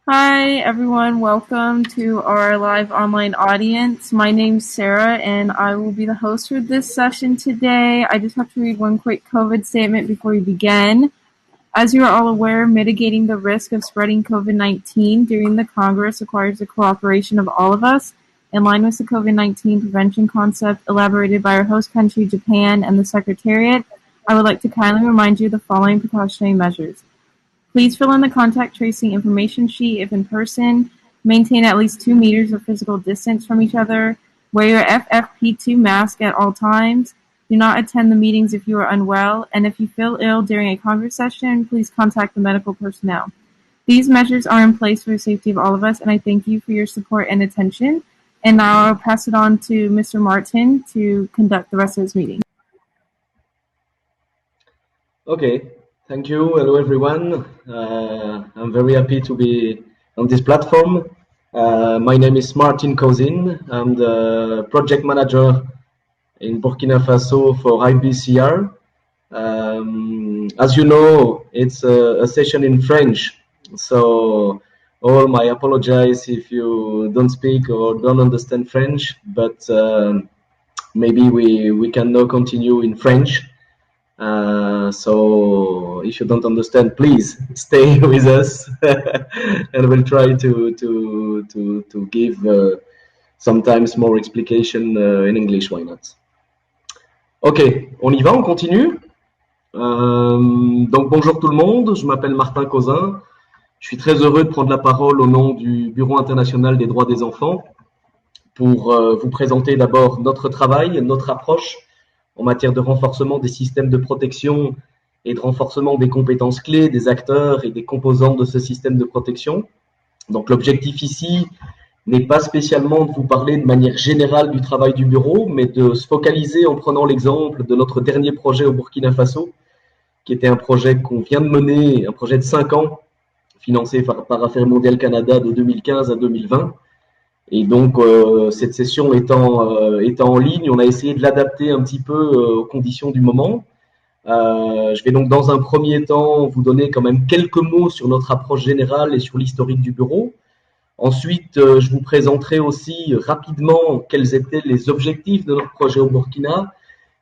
Hi, everyone. Welcome to our live online audience. My name's Sarah, and I will be the host for this session today. I just have to read one quick COVID statement before we begin. As you are all aware, mitigating the risk of spreading COVID-19 during the Congress requires the cooperation of all of us. In line with the COVID-19 prevention concept elaborated by our host country, Japan, and the Secretariat, I would like to kindly remind you of the following precautionary measures. Please fill in the contact tracing information sheet if in person. Maintain at least 2 meters of physical distance from each other. Wear your FFP2 mask at all times. Do not attend the meetings if you are unwell. And if you feel ill during a Congress session, please contact the medical personnel. These measures are in place for the safety of all of us, and I thank you for your support and attention. And now I'll pass it on to Mr. Martin to conduct the rest of this meeting. Okay. Thank you. Hello, everyone. I'm very happy to be on this platform. My name is Martin Kozin. I'm the project manager in Burkina Faso for IBCR. As you know, it's a session in French, so all my apologies if you don't speak or don't understand French, but maybe we can now continue in French. So if you don't understand, please stay with us and we'll try to give sometimes more explanation in English, why not? Ok, on y va, on continue. Donc bonjour tout le monde, je m'appelle Martin Kozin. Je suis très heureux de prendre la parole au nom du Bureau international des droits des enfants pour vous présenter d'abord notre travail, notre approche en matière de renforcement des systèmes de protection et de renforcement des compétences clés des acteurs et des composants de ce système de protection. Donc l'objectif ici n'est pas spécialement de vous parler de manière générale du travail du bureau, mais de se focaliser en prenant l'exemple de notre dernier projet au Burkina Faso, qui était un projet qu'on vient de mener, un projet de 5 ans, financé par Affaires mondiales Canada de 2015 à 2020. Et donc, cette session étant en ligne, on a essayé de l'adapter un petit peu aux conditions du moment. Je vais donc dans un premier temps vous donner quand même quelques mots sur notre approche générale et sur l'historique du bureau. Ensuite, je vous présenterai aussi rapidement quels étaient les objectifs de notre projet au Burkina,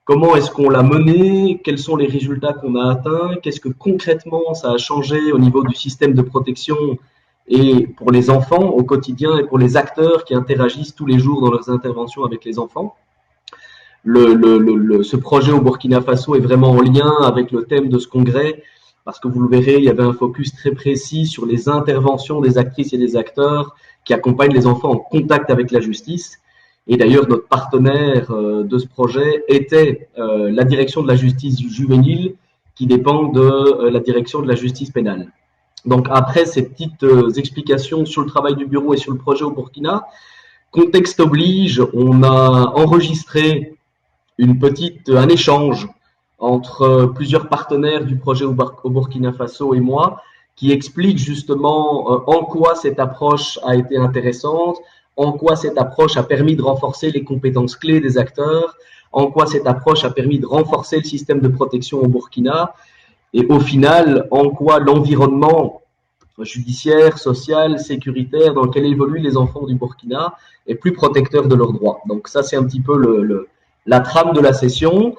comment est-ce qu'on l'a mené, quels sont les résultats qu'on a atteints, qu'est-ce que concrètement ça a changé au niveau du système de protection et pour les enfants au quotidien et pour les acteurs qui interagissent tous les jours dans leurs interventions avec les enfants. Ce projet au Burkina Faso est vraiment en lien avec le thème de ce congrès parce que vous le verrez, il y avait un focus très précis sur les interventions des actrices et des acteurs qui accompagnent les enfants en contact avec la justice. Et d'ailleurs, notre partenaire de ce projet était la direction de la justice juvénile qui dépend de la direction de la justice pénale. Donc après ces petites explications sur le travail du bureau et sur le projet au Burkina, contexte oblige, on a enregistré un échange entre plusieurs partenaires du projet au Burkina Faso et moi, qui explique justement en quoi cette approche a été intéressante, en quoi cette approche a permis de renforcer les compétences clés des acteurs, en quoi cette approche a permis de renforcer le système de protection au Burkina, et au final, en quoi l'environnement judiciaire, social, sécuritaire dans lequel évoluent les enfants du Burkina est plus protecteur de leurs droits. Donc ça, c'est un petit peu la trame de la session.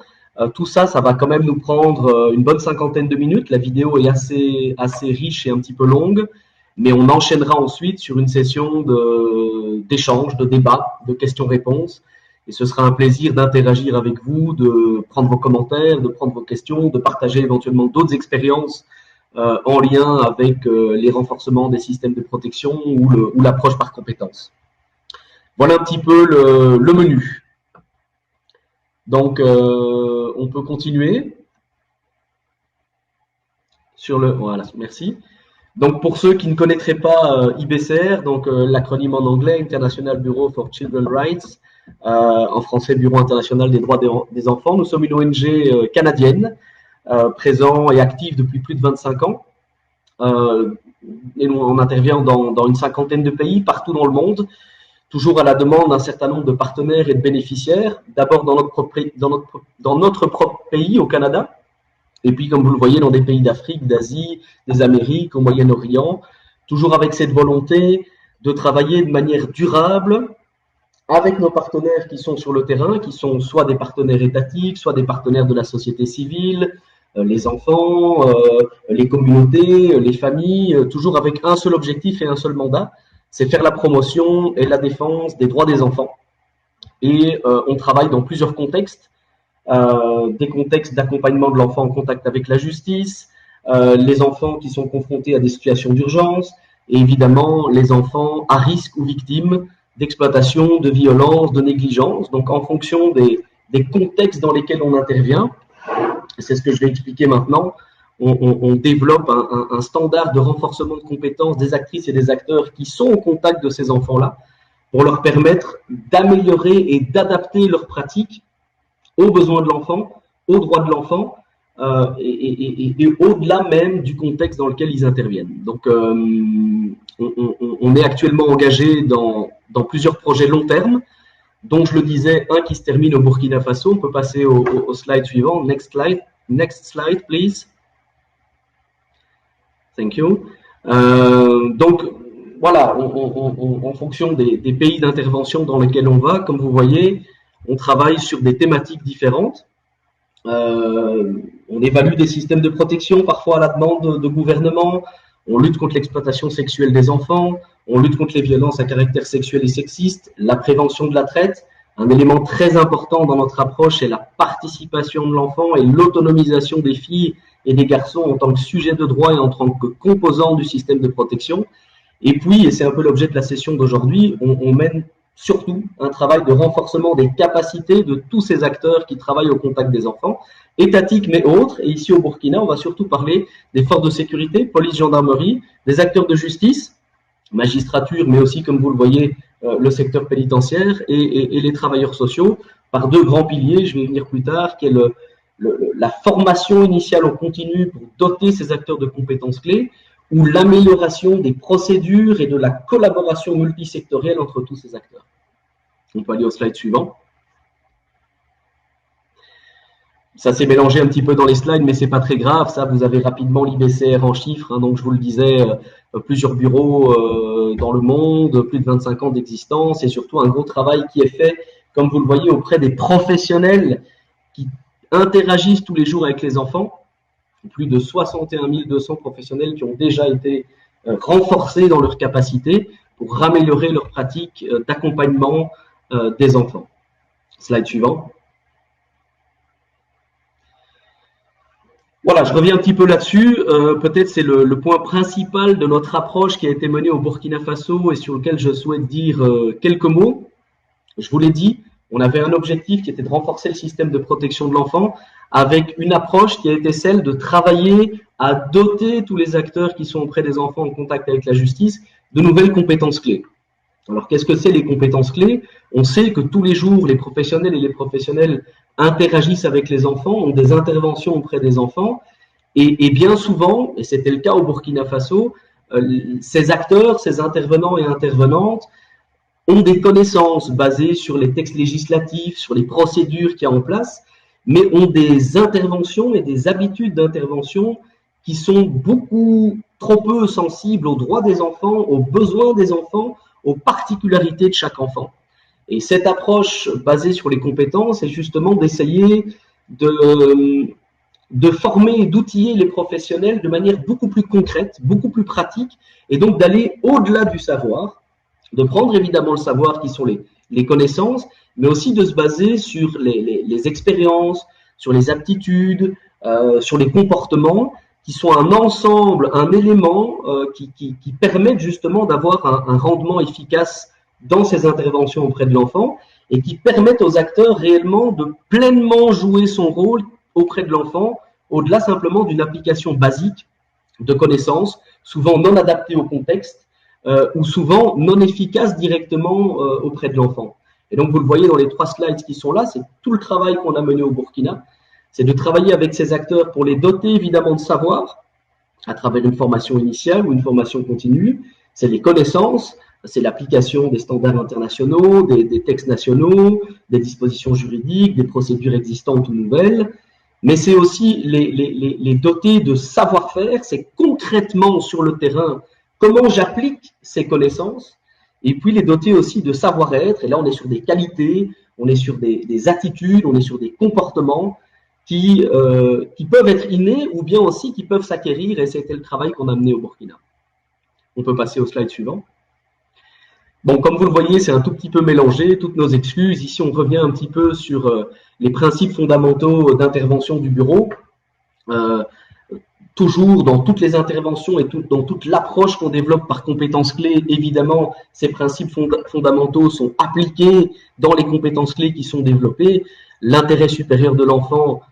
Tout ça, ça va quand même nous prendre une bonne 50aine de minutes. La vidéo est assez riche et un petit peu longue, mais on enchaînera ensuite sur une session d'échange, de débat, de questions-réponses. Et ce sera un plaisir d'interagir avec vous, de prendre vos commentaires, de prendre vos questions, de partager éventuellement d'autres expériences en lien avec les renforcements des systèmes de protection ou l'approche par compétences. Voilà un petit peu le menu. Donc, on peut continuer sur voilà, merci. Donc, pour ceux qui ne connaîtraient pas IBCR, donc l'acronyme en anglais, International Bureau for Children's Rights, en français Bureau international des droits des enfants. Nous sommes une ONG canadienne, présent et active depuis plus de 25 ans. Et on intervient dans une 50aine de pays, partout dans le monde, toujours à la demande d'un certain nombre de partenaires et de bénéficiaires, d'abord dans notre propre pays, au Canada, Et puis, comme vous le voyez, dans des pays d'Afrique, d'Asie, des Amériques, au Moyen-Orient, toujours avec cette volonté de travailler de manière durable avec nos partenaires qui sont sur le terrain, qui sont soit des partenaires étatiques, soit des partenaires de la société civile, les enfants, les communautés, les familles, toujours avec un seul objectif et un seul mandat, c'est faire la promotion et la défense des droits des enfants. Et on travaille dans plusieurs contextes, des contextes d'accompagnement de l'enfant en contact avec la justice, les enfants qui sont confrontés à des situations d'urgence, et évidemment les enfants à risque ou victimes d'exploitation, de violence, de négligence. Donc en fonction des contextes dans lesquels on intervient, et c'est ce que je vais expliquer maintenant, on développe un standard de renforcement de compétences des actrices et des acteurs qui sont au contact de ces enfants-là pour leur permettre d'améliorer et d'adapter leurs pratiques aux besoins de l'enfant, aux droits de l'enfant et au-delà même du contexte dans lequel ils interviennent. Donc, on est actuellement engagé dans plusieurs projets long terme, dont je le disais, un qui se termine au Burkina Faso. On peut passer au slide suivant. Next slide, please. Thank you. Donc, voilà, en fonction des pays d'intervention dans lesquels on va, comme vous voyez, on travaille sur des thématiques différentes. On évalue des systèmes de protection, parfois à la demande de gouvernements. On lutte contre l'exploitation sexuelle des enfants. On lutte contre les violences à caractère sexuel et sexiste, la prévention de la traite. Un élément très important dans notre approche est la participation de l'enfant et l'autonomisation des filles et des garçons en tant que sujet de droit et en tant que composant du système de protection. Et puis, et c'est un peu l'objet de la session d'aujourd'hui, on mène surtout un travail de renforcement des capacités de tous ces acteurs qui travaillent au contact des enfants, étatiques mais autres. Et ici au Burkina, on va surtout parler des forces de sécurité, police, gendarmerie, des acteurs de justice, magistrature, mais aussi, comme vous le voyez, le secteur pénitentiaire et les travailleurs sociaux, par deux grands piliers, je vais y venir plus tard, qui est la formation initiale en continu pour doter ces acteurs de compétences clés, ou l'amélioration des procédures et de la collaboration multisectorielle entre tous ces acteurs. On peut aller au slide suivant. Ça s'est mélangé un petit peu dans les slides, mais c'est pas très grave. Ça, vous avez rapidement l'IBCR en chiffres. Hein, donc, je vous le disais, plusieurs bureaux dans le monde, plus de 25 ans d'existence et surtout un gros travail qui est fait, comme vous le voyez, auprès des professionnels qui interagissent tous les jours avec les enfants. Plus de 61 200 professionnels qui ont déjà été renforcés dans leurs capacités pour améliorer leurs pratiques d'accompagnement des enfants. Slide suivant. Voilà, je reviens un petit peu là-dessus. Peut-être c'est le point principal de notre approche qui a été menée au Burkina Faso et sur lequel je souhaite dire quelques mots. Je vous l'ai dit, on avait un objectif qui était de renforcer le système de protection de l'enfant avec une approche qui a été celle de travailler à doter tous les acteurs qui sont auprès des enfants en contact avec la justice de nouvelles compétences clés. Alors, qu'est-ce que c'est les compétences clés? On sait que tous les jours, les professionnels et les professionnels interagissent avec les enfants, ont des interventions auprès des enfants, et bien souvent, et c'était le cas au Burkina Faso, ces acteurs, ces intervenants et intervenantes ont des connaissances basées sur les textes législatifs, sur les procédures qu'il y a en place, mais ont des interventions et des habitudes d'intervention qui sont beaucoup trop peu sensibles aux droits des enfants, aux besoins des enfants, aux particularités de chaque enfant. Et cette approche basée sur les compétences est justement d'essayer de former et d'outiller les professionnels de manière beaucoup plus concrète, beaucoup plus pratique, et donc d'aller au-delà du savoir, de prendre évidemment le savoir qui sont les connaissances, mais aussi de se baser sur les expériences, sur les aptitudes, sur les comportements, qui sont un ensemble, un élément qui permettent justement d'avoir un rendement efficace dans ces interventions auprès de l'enfant et qui permettent aux acteurs réellement de pleinement jouer son rôle auprès de l'enfant, au-delà simplement d'une application basique de connaissances, souvent non adaptée au contexte, ou souvent non efficace directement auprès de l'enfant. Et donc, vous le voyez dans les 3 slides qui sont là, c'est tout le travail qu'on a mené au Burkina, c'est de travailler avec ces acteurs pour les doter évidemment de savoir, à travers une formation initiale ou une formation continue, c'est les connaissances, c'est l'application des standards internationaux, des textes nationaux, des dispositions juridiques, des procédures existantes ou nouvelles, mais c'est aussi les doter de savoir-faire, c'est concrètement sur le terrain comment j'applique ces connaissances, et puis les doter aussi de savoir-être, et là on est sur des qualités, on est sur des attitudes, on est sur des comportements qui peuvent être innés ou bien aussi qui peuvent s'acquérir, et c'était le travail qu'on a mené au Burkina. On peut passer au slide suivant. Bon, comme vous le voyez, c'est un tout petit peu mélangé, toutes nos excuses. Ici, on revient un petit peu sur les principes fondamentaux d'intervention du bureau. Toujours dans toutes les interventions et dans toute l'approche qu'on développe par compétences clés, évidemment, ces principes fondamentaux sont appliqués dans les compétences clés qui sont développées. L'intérêt supérieur de l'enfant,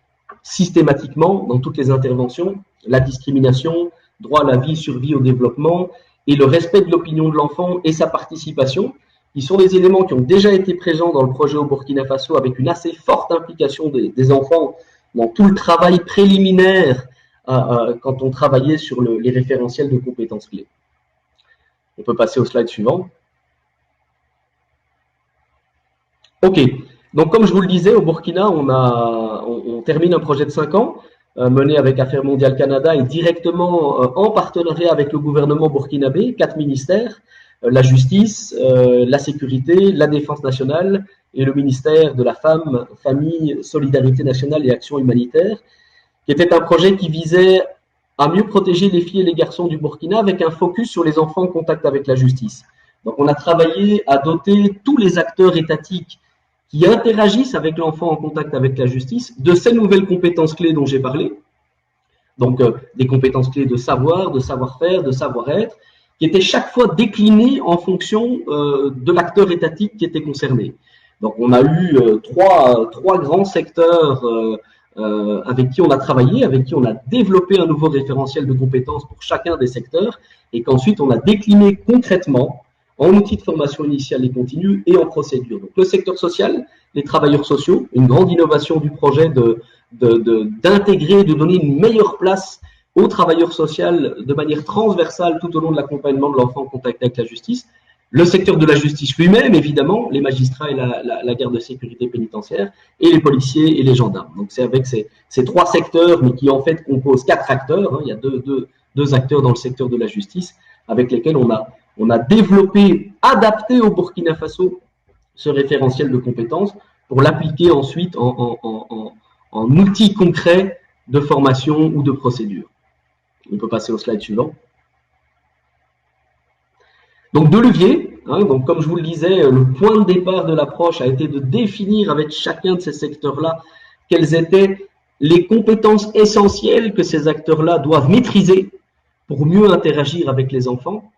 systématiquement, dans toutes les interventions, la discrimination, droit à la vie, survie au développement, et le respect de l'opinion de l'enfant et sa participation, qui sont des éléments qui ont déjà été présents dans le projet au Burkina Faso avec une assez forte implication des enfants dans tout le travail préliminaire quand on travaillait sur les référentiels de compétences clés. On peut passer au slide suivant. Ok, donc comme je vous le disais, au Burkina, on termine un projet de 5 ans, mené avec Affaires mondiales Canada et directement en partenariat avec le gouvernement burkinabé, 4 ministères, la justice, la sécurité, la défense nationale et le ministère de la femme, famille, solidarité nationale et action humanitaire, qui était un projet qui visait à mieux protéger les filles et les garçons du Burkina avec un focus sur les enfants en contact avec la justice. Donc on a travaillé à doter tous les acteurs étatiques qui interagissent avec l'enfant en contact avec la justice de ces nouvelles compétences clés dont j'ai parlé. Donc, des compétences clés de savoir, de savoir-faire, de savoir-être, qui étaient chaque fois déclinées en fonction de l'acteur étatique qui était concerné. Donc, on a eu trois grands secteurs avec qui on a travaillé, avec qui on a développé un nouveau référentiel de compétences pour chacun des secteurs, et qu'ensuite on a décliné concrètement en outils de formation initiale et continue et en procédure. Donc, le secteur social, les travailleurs sociaux, une grande innovation du projet d'intégrer, de donner une meilleure place aux travailleurs sociaux de manière transversale tout au long de l'accompagnement de l'enfant en contact avec la justice. Le secteur de la justice lui-même, évidemment, les magistrats et la garde de sécurité pénitentiaire, et les policiers et les gendarmes. Donc, c'est avec ces 3 secteurs, mais qui en fait composent 4 acteurs. Hein. Il y a deux acteurs dans le secteur de la justice, avec lesquels on a développé, adapté au Burkina Faso ce référentiel de compétences pour l'appliquer ensuite en outils concrets de formation ou de procédure. On peut passer au slide suivant. Donc 2 leviers, hein, donc comme je vous le disais, le point de départ de l'approche a été de définir avec chacun de ces secteurs-là quelles étaient les compétences essentielles que ces acteurs-là doivent maîtriser pour mieux interagir avec les enfants.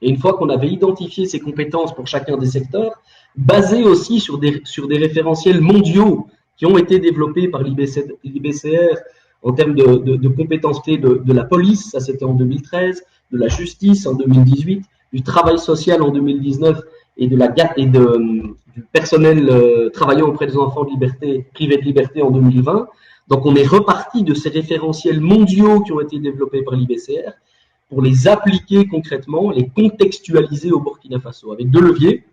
Et une fois qu'on avait identifié ces compétences pour chacun des secteurs, basées aussi sur des référentiels mondiaux qui ont été développés par l'IBCR en termes de compétences clés de la police, ça c'était en 2013, de la justice en 2018, du travail social en 2019 et du personnel travaillant auprès des enfants privés de liberté en 2020. Donc on est reparti de ces référentiels mondiaux qui ont été développés par l'IBCR pour les appliquer concrètement, les contextualiser au Burkina Faso avec 2 leviers.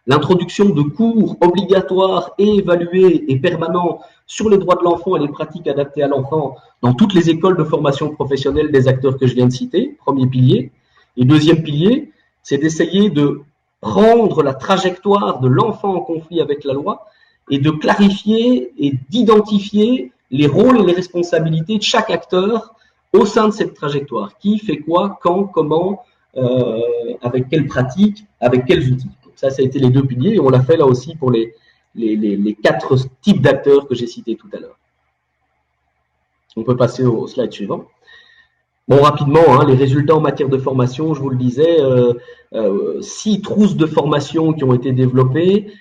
L'introduction de cours obligatoires et évalués et permanents sur les droits de l'enfant et les pratiques adaptées à l'enfant dans toutes les écoles de formation professionnelle des acteurs que je viens de citer, premier pilier. Et deuxième pilier, c'est d'essayer de prendre la trajectoire de l'enfant en conflit avec la loi et de clarifier et d'identifier les rôles et les responsabilités de chaque acteur au sein de cette trajectoire. Qui fait quoi, quand, comment, avec quelles pratiques, avec quels outils. Donc ça a été les 2 piliers et on l'a fait là aussi pour les 4 types d'acteurs que j'ai cités tout à l'heure. On peut passer au slide suivant. Bon, rapidement, hein, les résultats en matière de formation, je vous le disais, 6 trousses de formation qui ont été développées,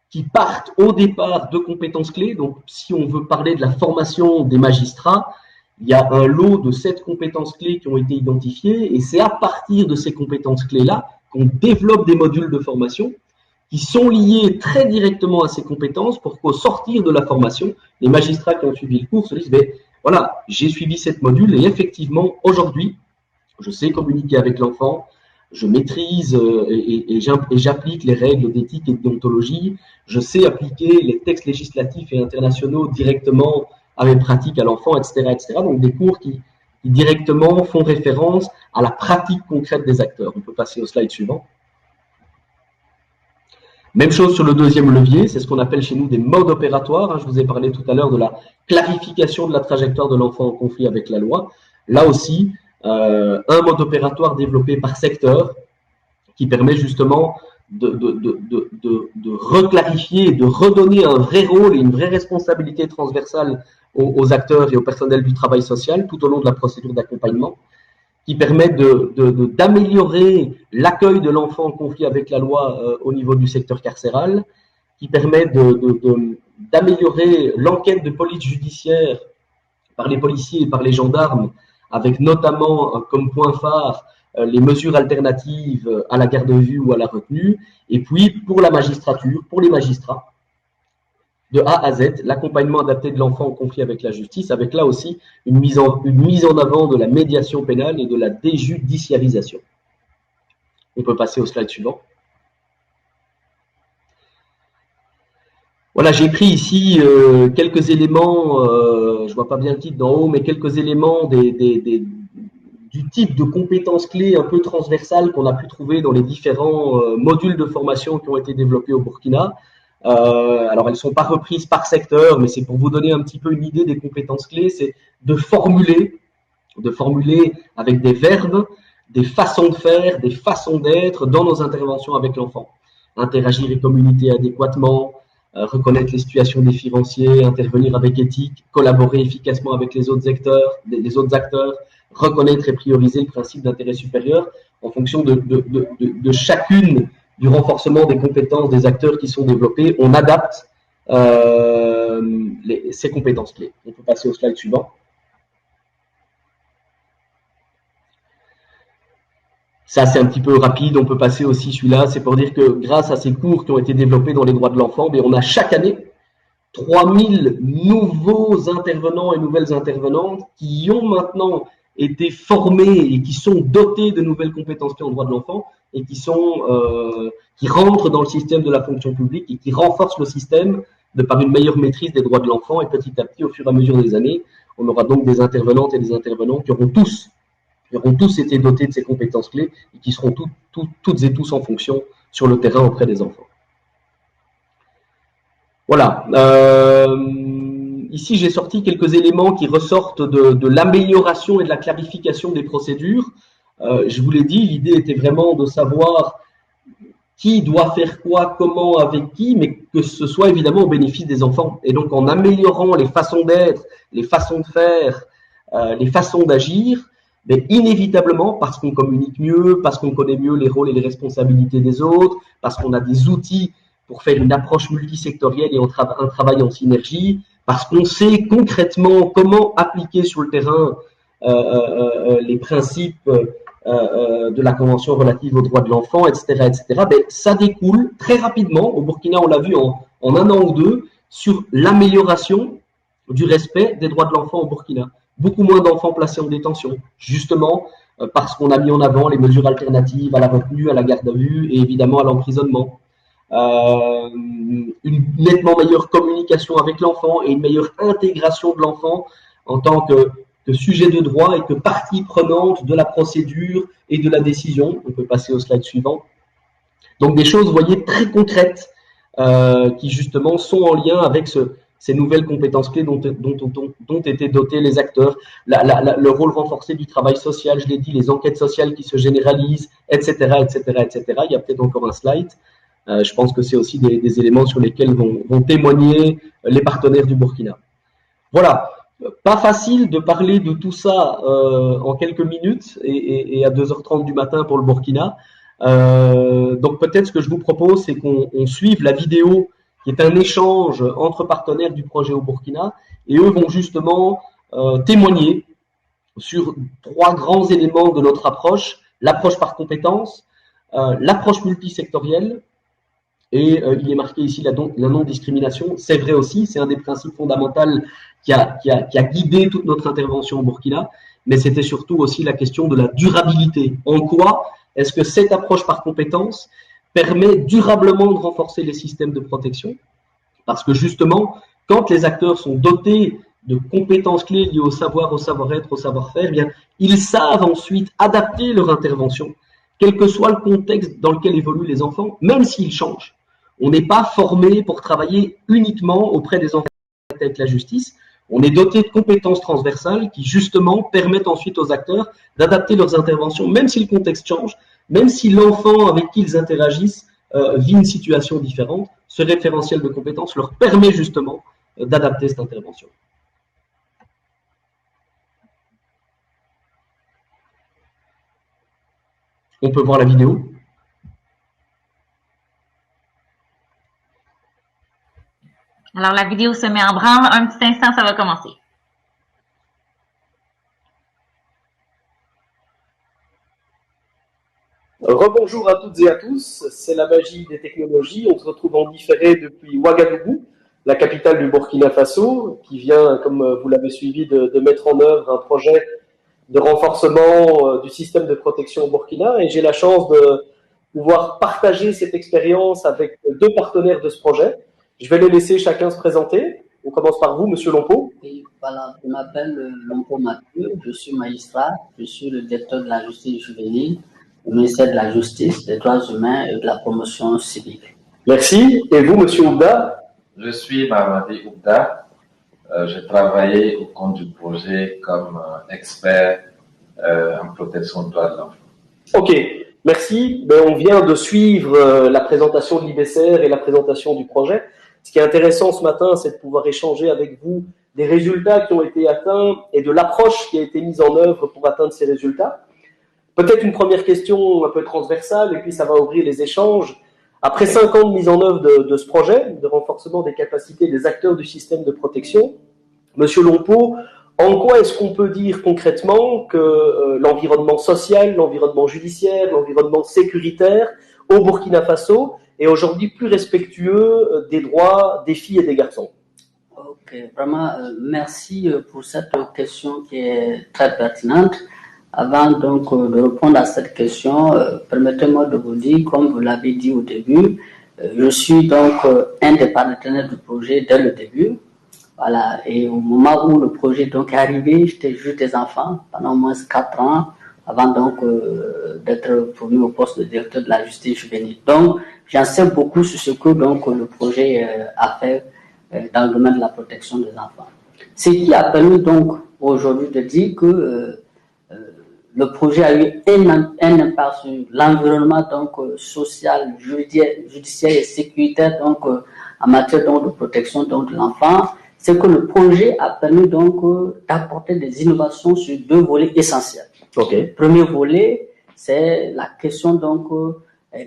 qui partent au départ de compétences clés. Donc, si on veut parler de la formation des magistrats, il y a un lot de 7 compétences clés qui ont été identifiées, et c'est à partir de ces compétences clés-là qu'on développe des modules de formation qui sont liés très directement à ces compétences pour qu'au sortir de la formation, les magistrats qui ont suivi le cours se disent voilà, j'ai suivi cette module et effectivement, aujourd'hui, je sais communiquer avec l'enfant, je maîtrise et j'applique les règles d'éthique et de déontologie, je sais appliquer les textes législatifs et internationaux directement avec pratique à l'enfant, etc., etc. Donc des cours qui directement font référence à la pratique concrète des acteurs. On peut passer au slide suivant. Même chose sur le deuxième levier, c'est ce qu'on appelle chez nous des modes opératoires. Je vous ai parlé tout à l'heure de la clarification de la trajectoire de l'enfant en conflit avec la loi. Là aussi, un mode opératoire développé par secteur qui permet justement de reclarifier, de redonner un vrai rôle et une vraie responsabilité transversale aux acteurs et au personnel du travail social tout au long de la procédure d'accompagnement, qui permet d'améliorer l'accueil de l'enfant en conflit avec la loi au niveau du secteur carcéral, qui permet d'améliorer l'enquête de police judiciaire par les policiers et par les gendarmes, avec notamment comme point phare les mesures alternatives à la garde à vue ou à la retenue, et puis pour la magistrature, pour les magistrats, de A à Z, l'accompagnement adapté de l'enfant en conflit avec la justice, avec là aussi une mise en avant de la médiation pénale et de la déjudiciarisation. On peut passer au slide suivant. Voilà, j'ai pris ici quelques éléments, je ne vois pas bien le titre d'en haut, mais quelques éléments du type de compétences clés un peu transversales qu'on a pu trouver dans les différents modules de formation qui ont été développés au Burkina. Alors, elles ne sont pas reprises par secteur, mais c'est pour vous donner un petit peu une idée des compétences clés, c'est de formuler avec des verbes, des façons de faire, des façons d'être dans nos interventions avec l'enfant. Interagir et communiquer adéquatement, reconnaître les situations différenciées, intervenir avec éthique, collaborer efficacement avec les autres acteurs, reconnaître et prioriser le principe d'intérêt supérieur en fonction de chacune du renforcement des compétences des acteurs qui sont développés. On adapte ces compétences clés. On peut passer au slide suivant. Ça, c'est un petit peu rapide. On peut passer aussi celui-là. C'est pour dire que grâce à ces cours qui ont été développés dans les droits de l'enfant, on a chaque année 3000 nouveaux intervenants et nouvelles intervenantes qui ont maintenant été formés et qui sont dotés de nouvelles compétences en droit de l'enfant et qui rentrent dans le système de la fonction publique et qui renforcent le système de par une meilleure maîtrise des droits de l'enfant. Et petit à petit, au fur et à mesure des années, on aura donc des intervenantes et des intervenants qui auront tous été dotés de ces compétences clés et qui seront toutes et tous en fonction sur le terrain auprès des enfants. Voilà. Ici, j'ai sorti quelques éléments qui ressortent de l'amélioration et de la clarification des procédures. Je vous l'ai dit, l'idée était vraiment de savoir qui doit faire quoi, comment, avec qui, mais que ce soit évidemment au bénéfice des enfants. Et donc, en améliorant les façons d'être, les façons de faire, les façons d'agir, mais inévitablement, parce qu'on communique mieux, parce qu'on connaît mieux les rôles et les responsabilités des autres, parce qu'on a des outils pour faire une approche multisectorielle et un travail en synergie, parce qu'on sait concrètement comment appliquer sur le terrain les principes de la Convention relative aux droits de l'enfant, etc., etc. Ça découle très rapidement, au Burkina, on l'a vu en un an ou deux, sur l'amélioration du respect des droits de l'enfant au Burkina. Beaucoup moins d'enfants placés en détention, justement parce qu'on a mis en avant les mesures alternatives à la retenue, à la garde à vue et évidemment à l'emprisonnement. Une nettement meilleure communication avec l'enfant et une meilleure intégration de l'enfant en tant que sujet de droit et que partie prenante de la procédure et de la décision. On peut passer au slide suivant. Donc des choses, vous voyez, très concrètes qui justement sont en lien avec ces nouvelles compétences clés dont étaient dotés les acteurs, le rôle renforcé du travail social, je l'ai dit, les enquêtes sociales qui se généralisent, etc., etc., etc. Il y a peut-être encore un slide. Je pense que c'est aussi des éléments sur lesquels vont témoigner les partenaires du Burkina. Voilà, pas facile de parler de tout ça en quelques minutes et à 2h30 du matin pour le Burkina. Donc peut-être ce que je vous propose, c'est qu'on suive la vidéo qui est un échange entre partenaires du projet au Burkina, et eux vont justement témoigner sur 3 grands éléments de notre approche: l'approche par compétence, l'approche multisectorielle, et il est marqué ici la non-discrimination. C'est vrai aussi, c'est un des principes fondamentaux qui a guidé toute notre intervention au Burkina, mais c'était surtout aussi la question de la durabilité. En quoi est-ce que cette approche par compétence permet durablement de renforcer les systèmes de protection? Parce que justement, quand les acteurs sont dotés de compétences clés liées au savoir, au savoir-être, au savoir-faire, eh bien, ils savent ensuite adapter leur intervention, quel que soit le contexte dans lequel évoluent les enfants, même s'ils changent. On n'est pas formé pour travailler uniquement auprès des enfants avec la justice. On est doté de compétences transversales qui, justement, permettent ensuite aux acteurs d'adapter leurs interventions, même si le contexte change, même si l'enfant avec qui ils interagissent vit une situation différente. Ce référentiel de compétences leur permet justement d'adapter cette intervention. On peut voir la vidéo. Alors, la vidéo se met en branle. Un petit instant, ça va commencer. Rebonjour à toutes et à tous, c'est la magie des technologies. On se retrouve en différé depuis Ouagadougou, la capitale du Burkina Faso, qui vient, comme vous l'avez suivi, de mettre en œuvre un projet de renforcement du système de protection au Burkina. Et j'ai la chance de pouvoir partager cette expérience avec deux partenaires de ce projet. Je vais les laisser chacun se présenter. On commence par vous, Monsieur Lompo. Oui, voilà, je m'appelle Lompo Mathieu, je suis magistrat, je suis le directeur de la justice juvénile au ministère de la Justice, des Droits humains et de la promotion civique. Merci. Et vous, Monsieur Oubda? Je suis Mamadi Oubda. J'ai travaillé au compte du projet comme expert en protection des droits de l'enfant. Ok, merci. On vient de suivre la présentation de l'IBCR et la présentation du projet. Ce qui est intéressant ce matin, c'est de pouvoir échanger avec vous des résultats qui ont été atteints et de l'approche qui a été mise en œuvre pour atteindre ces résultats. Peut-être une première question un peu transversale, et puis ça va ouvrir les échanges. Après 5 ans de mise en œuvre de ce projet, de renforcement des capacités des acteurs du système de protection, Monsieur Lompo, en quoi est-ce qu'on peut dire concrètement que l'environnement social, l'environnement judiciaire, l'environnement sécuritaire au Burkina Faso est aujourd'hui plus respectueux des droits des filles et des garçons? Ok, vraiment, merci pour cette question qui est très pertinente. Avant donc de répondre à cette question, permettez-moi de vous dire, comme vous l'avez dit au début, je suis donc un des partenaires du projet dès le début. Voilà, et au moment où le projet donc est arrivé, j'étais juste des enfants pendant au moins 4 ans avant donc d'être promu au poste de directeur de la justice juvénile. Donc, j'en sais beaucoup sur ce que donc le projet a fait dans le domaine de la protection des enfants. Ce qui a permis donc aujourd'hui de dire que le projet a eu un impact sur l'environnement donc social, judiciaire et sécuritaire donc en matière donc de protection donc de l'enfant. C'est que le projet a permis donc d'apporter des innovations sur 2 volets essentiels. Okay. Le premier volet, c'est la question donc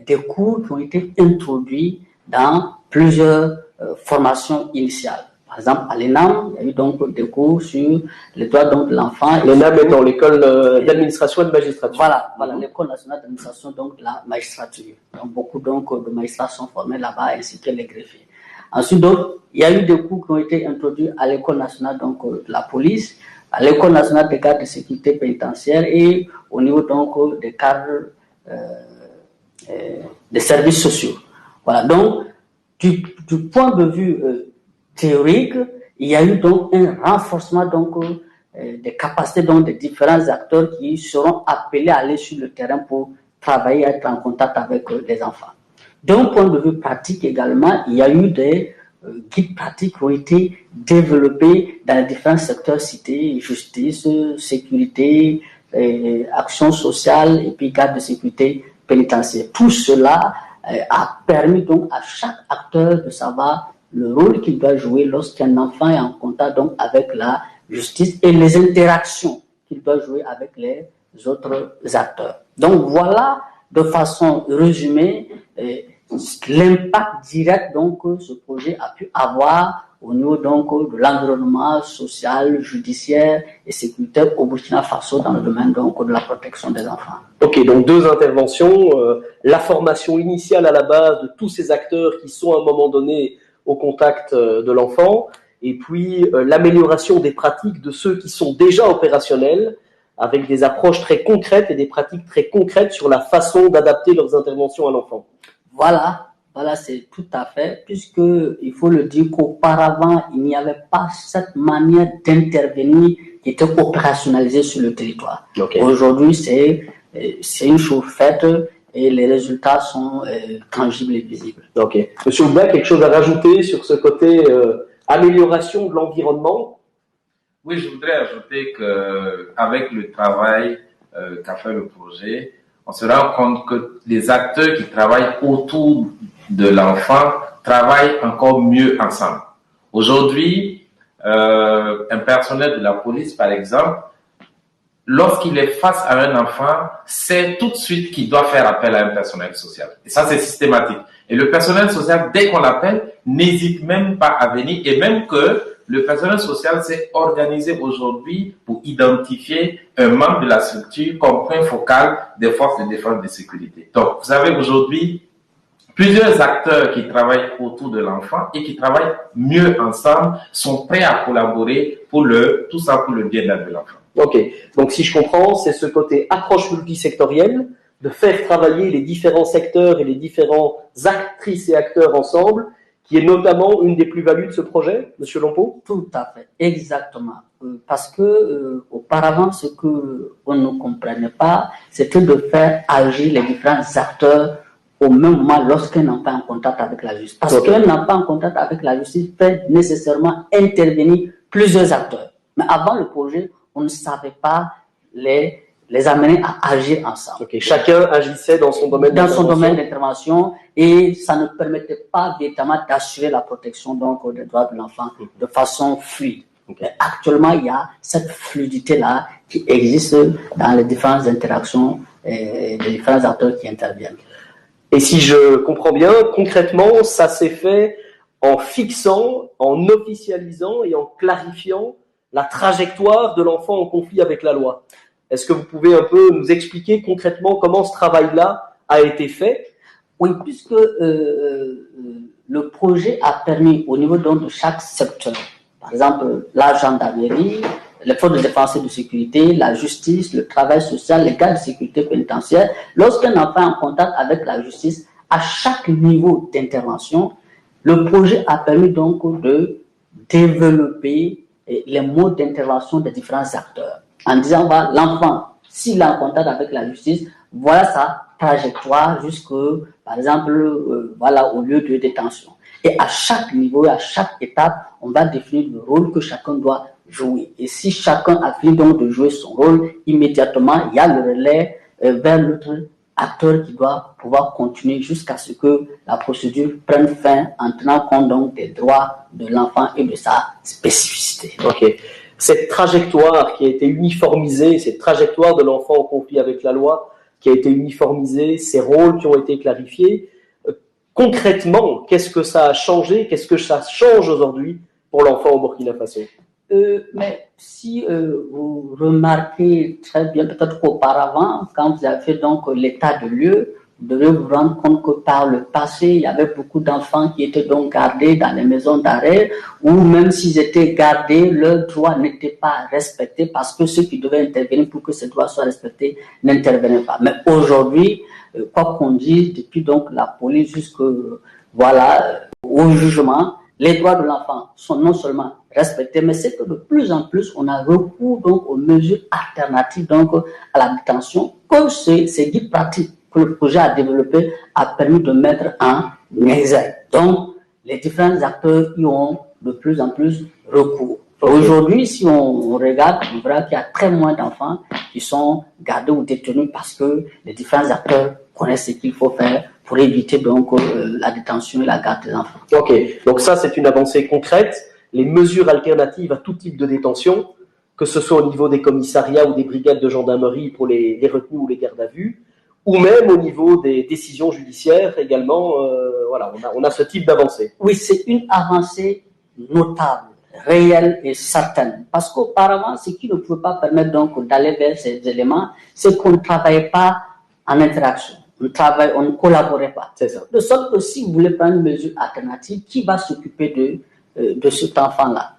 des cours qui ont été introduits dans plusieurs formations initiales. Par exemple, à l'ENAM, il y a eu donc des cours sur les droits donc de l'enfant. L'ENAM étant l'école d'administration et de magistrature. Voilà, l'école nationale d'administration donc de la magistrature. Donc beaucoup donc de magistrats sont formés là-bas, ainsi que les greffiers. Ensuite, donc, il y a eu des cours qui ont été introduits à l'école nationale donc de la police, à l'école nationale des cadres de sécurité pénitentiaire et au niveau donc des cadres des services sociaux. Voilà, donc du point de vue théorique, il y a eu donc un renforcement donc des capacités donc des différents acteurs qui seront appelés à aller sur le terrain pour travailler, être en contact avec les enfants. D'un point de vue pratique également, il y a eu des guides pratiques qui ont été développés dans les différents secteurs cités, justice, sécurité, action sociale et puis garde de sécurité pénitentiaire. Tout cela a permis donc à chaque acteur de savoir le rôle qu'il doit jouer lorsqu'un enfant est en contact donc avec la justice et les interactions qu'il doit jouer avec les autres acteurs. Donc voilà de façon résumée l'impact direct donc que ce projet a pu avoir au niveau donc de l'environnement social, judiciaire et sécuritaire au Burkina Faso dans le domaine donc de la protection des enfants. Ok, donc 2 interventions, la formation initiale à la base de tous ces acteurs qui sont à un moment donné au contact de l'enfant, et puis l'amélioration des pratiques de ceux qui sont déjà opérationnels avec des approches très concrètes et des pratiques très concrètes sur la façon d'adapter leurs interventions à l'enfant. Voilà, Voilà, c'est tout à fait, puisque il faut le dire qu'auparavant, il n'y avait pas cette manière d'intervenir qui était opérationnalisée sur le territoire. Okay. Aujourd'hui, c'est une chose faite et les résultats sont tangibles et visibles. Ok. Monsieur Oubda, quelque chose à rajouter sur ce côté amélioration de l'environnement? Oui, je voudrais ajouter qu'avec le travail qu'a fait le projet, on se rend compte que les acteurs qui travaillent autour de l'enfant travaillent encore mieux ensemble. Aujourd'hui, un personnel de la police, par exemple, lorsqu'il est face à un enfant, sait tout de suite qu'il doit faire appel à un personnel social. Et ça, c'est systématique. Et le personnel social, dès qu'on l'appelle, n'hésite même pas à venir. Et même que le personnel social s'est organisé aujourd'hui pour identifier un membre de la structure comme point focal des forces de défense et de sécurité. Donc, vous avez aujourd'hui plusieurs acteurs qui travaillent autour de l'enfant et qui travaillent mieux ensemble, sont prêts à collaborer pour tout ça pour le bien-être de l'enfant. Ok, donc si je comprends, c'est ce côté approche multisectorielle, de faire travailler les différents secteurs et les différentes actrices et acteurs ensemble, qui est notamment une des plus-values de ce projet, Monsieur Lompeau? Tout à fait, exactement. Parce que auparavant, ce que on ne comprenait pas, c'était de faire agir les différents acteurs au même moment lorsqu'un n'est pas en contact avec la justice. Parce qu'un n'est pas en contact avec la justice fait nécessairement intervenir plusieurs acteurs. Mais avant le projet, on ne savait pas les amener à agir ensemble. Okay. Chacun agissait dans son domaine d'intervention. Dans son domaine d'intervention, et ça ne permettait pas véritablement d'assurer la protection donc des droits de l'enfant de façon fluide. Okay. Actuellement, il y a cette fluidité-là qui existe dans les différentes interactions et les différents acteurs qui interviennent. Et si je comprends bien, concrètement, ça s'est fait en fixant, en officialisant et en clarifiant la trajectoire de l'enfant en conflit avec la loi. Est-ce que vous pouvez un peu nous expliquer concrètement comment ce travail-là a été fait? Oui, puisque le projet a permis au niveau donc de chaque secteur, par exemple la gendarmerie, les forces de défense et de sécurité, la justice, le travail social, les gardes de sécurité pénitentiaire, lorsqu'un enfant est en contact avec la justice, à chaque niveau d'intervention, le projet a permis donc de développer les modes d'intervention des différents acteurs. En disant, voilà, l'enfant, s'il est en contact avec la justice, voilà sa trajectoire jusque, par exemple, voilà, au lieu de détention. Et à chaque niveau, à chaque étape, on va définir le rôle que chacun doit jouer. Et si chacun a fini donc de jouer son rôle, immédiatement, il y a le relais vers l'autre acteur qui doit pouvoir continuer jusqu'à ce que la procédure prenne fin en tenant compte donc des droits de l'enfant et de sa spécificité. Ok. Cette trajectoire qui a été uniformisée, cette trajectoire de l'enfant en conflit avec la loi qui a été uniformisée, ces rôles qui ont été clarifiés, concrètement, qu'est-ce que ça a changé? Qu'est-ce que ça change aujourd'hui pour l'enfant au Burkina Faso? Mais si vous remarquez très bien, peut-être qu'auparavant, quand vous avez fait donc l'état de lieu, vous devez vous rendre compte que par le passé, il y avait beaucoup d'enfants qui étaient donc gardés dans les maisons d'arrêt, ou même s'ils étaient gardés, leurs droits n'étaient pas respectés parce que ceux qui devaient intervenir pour que ces droits soient respectés n'intervenaient pas. Mais aujourd'hui, quoi qu'on dise, depuis donc la police jusqu'au jugement, les droits de l'enfant sont non seulement respectés, mais c'est que de plus en plus, on a recours donc aux mesures alternatives donc à la détention, que ces guides pratiques que le projet a développé a permis de mettre en exergue. Donc, les différents acteurs y ont de plus en plus recours. Aujourd'hui, si on regarde, on verra qu'il y a très moins d'enfants qui sont gardés ou détenus parce que les différents acteurs connaissent ce qu'il faut faire pour éviter donc la détention et la garde des enfants. Ok, donc ça c'est une avancée concrète. Les mesures alternatives à tout type de détention, que ce soit au niveau des commissariats ou des brigades de gendarmerie pour les retenues ou les gardes à vue, ou même au niveau des décisions judiciaires également, voilà, on a ce type d'avancée. Oui, c'est une avancée notable, réelle et certaine. Parce qu'auparavant, ce qui ne pouvait pas permettre donc d'aller vers ces éléments, c'est qu'on ne travaillait pas en interaction. On ne collaborait pas. C'est ça. De sorte que si vous voulez prendre une mesure alternative, qui va s'occuper de cet enfant-là?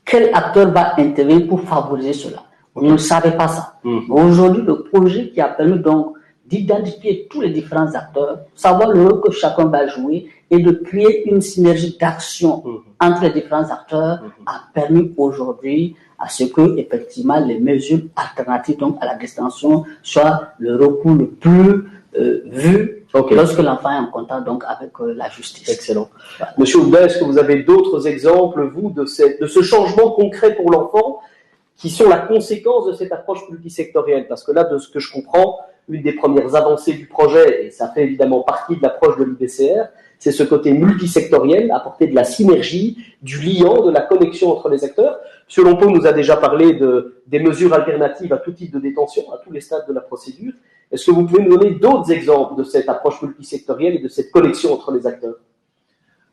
Quel acteur va intervenir pour favoriser cela? On ne savait pas ça. Aujourd'hui, le projet qui a permis donc d'identifier tous les différents acteurs, savoir le rôle que chacun va jouer et de créer une synergie d'action entre les différents acteurs a permis aujourd'hui à ce que, effectivement, les mesures alternatives donc, à la détention soient le recours le plus vu lorsque l'enfant est en contact donc, avec la justice. Excellent. Voilà. Monsieur Aubin, est-ce que vous avez d'autres exemples, vous, de ce changement concret pour l'enfant qui sont la conséquence de cette approche multisectorielle? Parce que là, de ce que je comprends, une des premières avancées du projet, et ça fait évidemment partie de l'approche de l'IBCR, c'est ce côté multisectoriel, apporter de la synergie, du liant, de la connexion entre les acteurs. M. Lompeau nous a déjà parlé des mesures alternatives à tout type de détention, à tous les stades de la procédure. Est-ce que vous pouvez nous donner d'autres exemples de cette approche multisectorielle et de cette connexion entre les acteurs?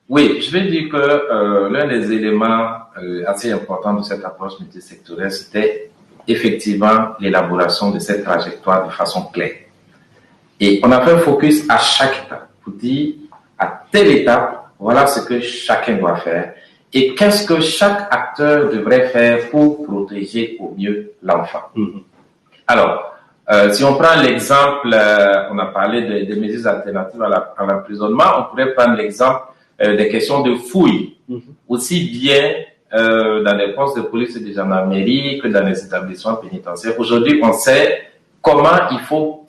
Oui, je vais dire que l'un des éléments assez importants de cette approche multisectorielle, c'était effectivement l'élaboration de cette trajectoire de façon claire. Et on a fait un focus à chaque étape pour dire à telle étape, voilà ce que chacun doit faire et qu'est-ce que chaque acteur devrait faire pour protéger au mieux l'enfant. Alors, si on prend l'exemple, on a parlé des mesures alternatives à l'emprisonnement, on pourrait prendre l'exemple des questions de fouilles, aussi bien dans les postes de police et de gendarmerie que dans les établissements pénitentiaires. Aujourd'hui, on sait comment il faut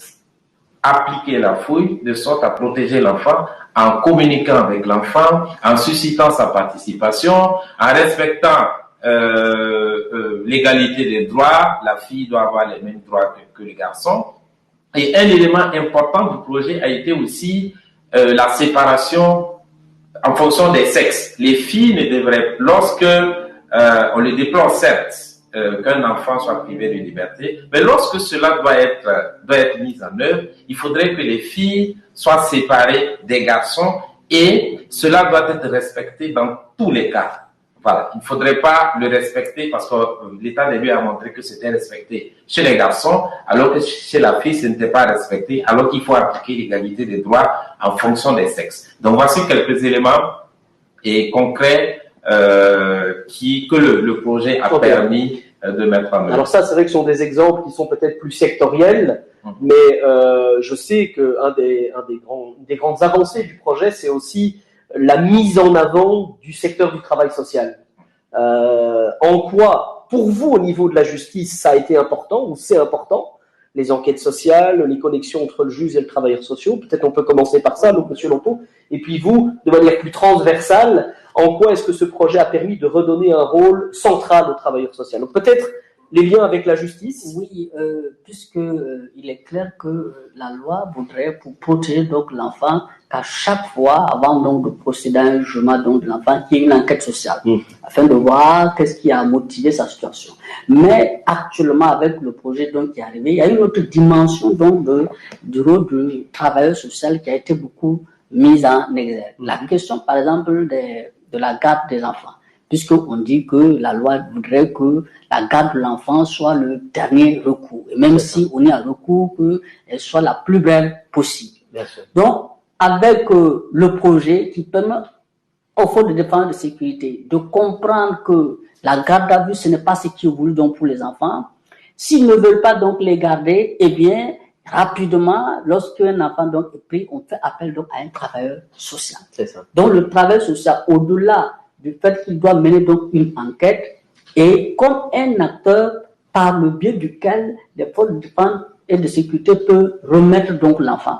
appliquer la fouille de sorte à protéger l'enfant en communiquant avec l'enfant, en suscitant sa participation, en respectant l'égalité des droits. La fille doit avoir les mêmes droits que les garçons. Et un élément important du projet a été aussi la séparation en fonction des sexes. Les filles ne devraient, lorsque on le déplore certes, qu'un enfant soit privé de liberté, mais lorsque cela doit être mis en œuvre, il faudrait que les filles soient séparées des garçons et cela doit être respecté dans tous les cas. Voilà, il ne faudrait pas le respecter parce que l'état des lieux a montré que c'était respecté chez les garçons, alors que chez la fille, ce n'était pas respecté, alors qu'il faut appliquer l'égalité des droits en fonction des sexes. Donc voici quelques éléments concrets que le projet a permis de mettre en œuvre. Alors ça, c'est vrai que ce sont des exemples qui sont peut-être plus sectoriels, mais je sais qu'une des grandes avancées du projet, c'est aussi la mise en avant du secteur du travail social. En quoi, pour vous, au niveau de la justice, ça a été important ou c'est important? Les enquêtes sociales, les connexions entre le juge et le travailleur social. Peut-être on peut commencer par ça, donc, Monsieur Lompeau. Et puis vous, de manière plus transversale, en quoi est-ce que ce projet a permis de redonner un rôle central au travailleur social? Donc peut-être les liens avec la justice. Oui, puisque il est clair que la loi voudrait pour protéger donc l'enfant qu'à chaque fois, avant donc de procéder à un jugement donc de l'enfant, qu'il y ait une enquête sociale, afin de voir qu'est-ce qui a motivé sa situation. Mais actuellement, avec le projet donc qui est arrivé, il y a une autre dimension donc du rôle du travailleur social qui a été beaucoup mise en exergue. La question, par exemple, de la garde des enfants, puisqu'on dit que la loi voudrait que la garde de l'enfant soit le dernier recours, et même si on est à recours, qu'elle soit la plus brève possible. Donc, avec le projet qui permet aux forces de défense et de sécurité de comprendre que la garde à vue, ce n'est pas ce qui est voulu donc pour les enfants. S'ils ne veulent pas donc les garder, eh bien, rapidement, lorsqu'un enfant donc est pris, on fait appel donc à un travailleur social. C'est ça. Donc, le travailleur social, au-delà du fait qu'il doit mener donc une enquête, et comme un acteur par le biais duquel les forces de défense et de sécurité peuvent remettre donc l'enfant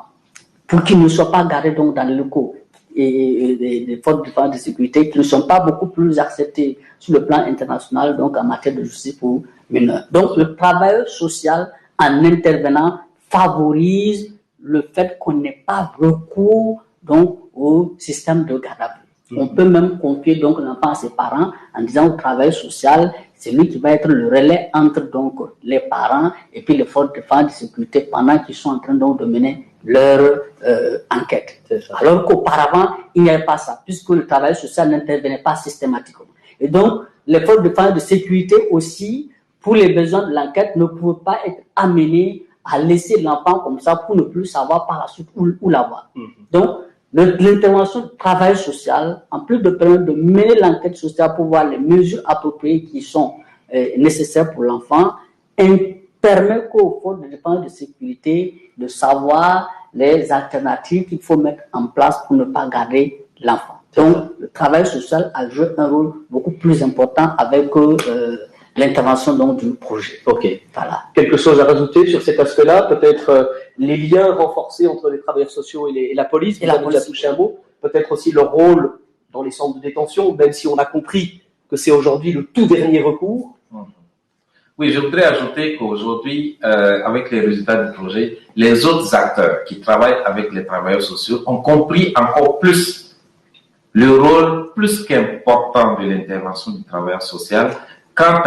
pour qu'il ne soit pas gardé donc dans les locaux et les forces de défense et de sécurité qui ne sont pas beaucoup plus acceptées sur le plan international donc en matière de justice pour mineurs. Donc le travailleur social en intervenant favorise le fait qu'on n'ait pas recours donc au système de garde à vue. On peut même confier donc l'enfant à ses parents en disant au travail social, c'est lui qui va être le relais entre donc les parents et puis les forces de défense et de sécurité pendant qu'ils sont en train donc de mener leur enquête. Alors qu'auparavant, il n'y avait pas ça, puisque le travail social n'intervenait pas systématiquement. Et donc, les forces de défense et de sécurité aussi, pour les besoins de l'enquête, ne pouvaient pas être amenées à laisser l'enfant comme ça pour ne plus savoir par la suite où l'avoir. Donc, l'intervention du travail social, en plus de permettre de mener l'enquête sociale pour voir les mesures appropriées qui sont nécessaires pour l'enfant, permet qu'au fond de défense de sécurité, de savoir les alternatives qu'il faut mettre en place pour ne pas garder l'enfant. Donc, le travail social a joué un rôle beaucoup plus important avec l'intervention donc du projet. Ok. Voilà. Quelque chose à rajouter sur cet aspect-là? Peut-être les liens renforcés entre les travailleurs sociaux et la police. Vous avez déjà touché un mot. Peut-être aussi leur rôle dans les centres de détention, même si on a compris que c'est aujourd'hui le tout dernier recours. Oui, je voudrais ajouter qu'aujourd'hui, avec les résultats du projet, les autres acteurs qui travaillent avec les travailleurs sociaux ont compris encore plus le rôle plus qu'important de l'intervention du travailleur social quant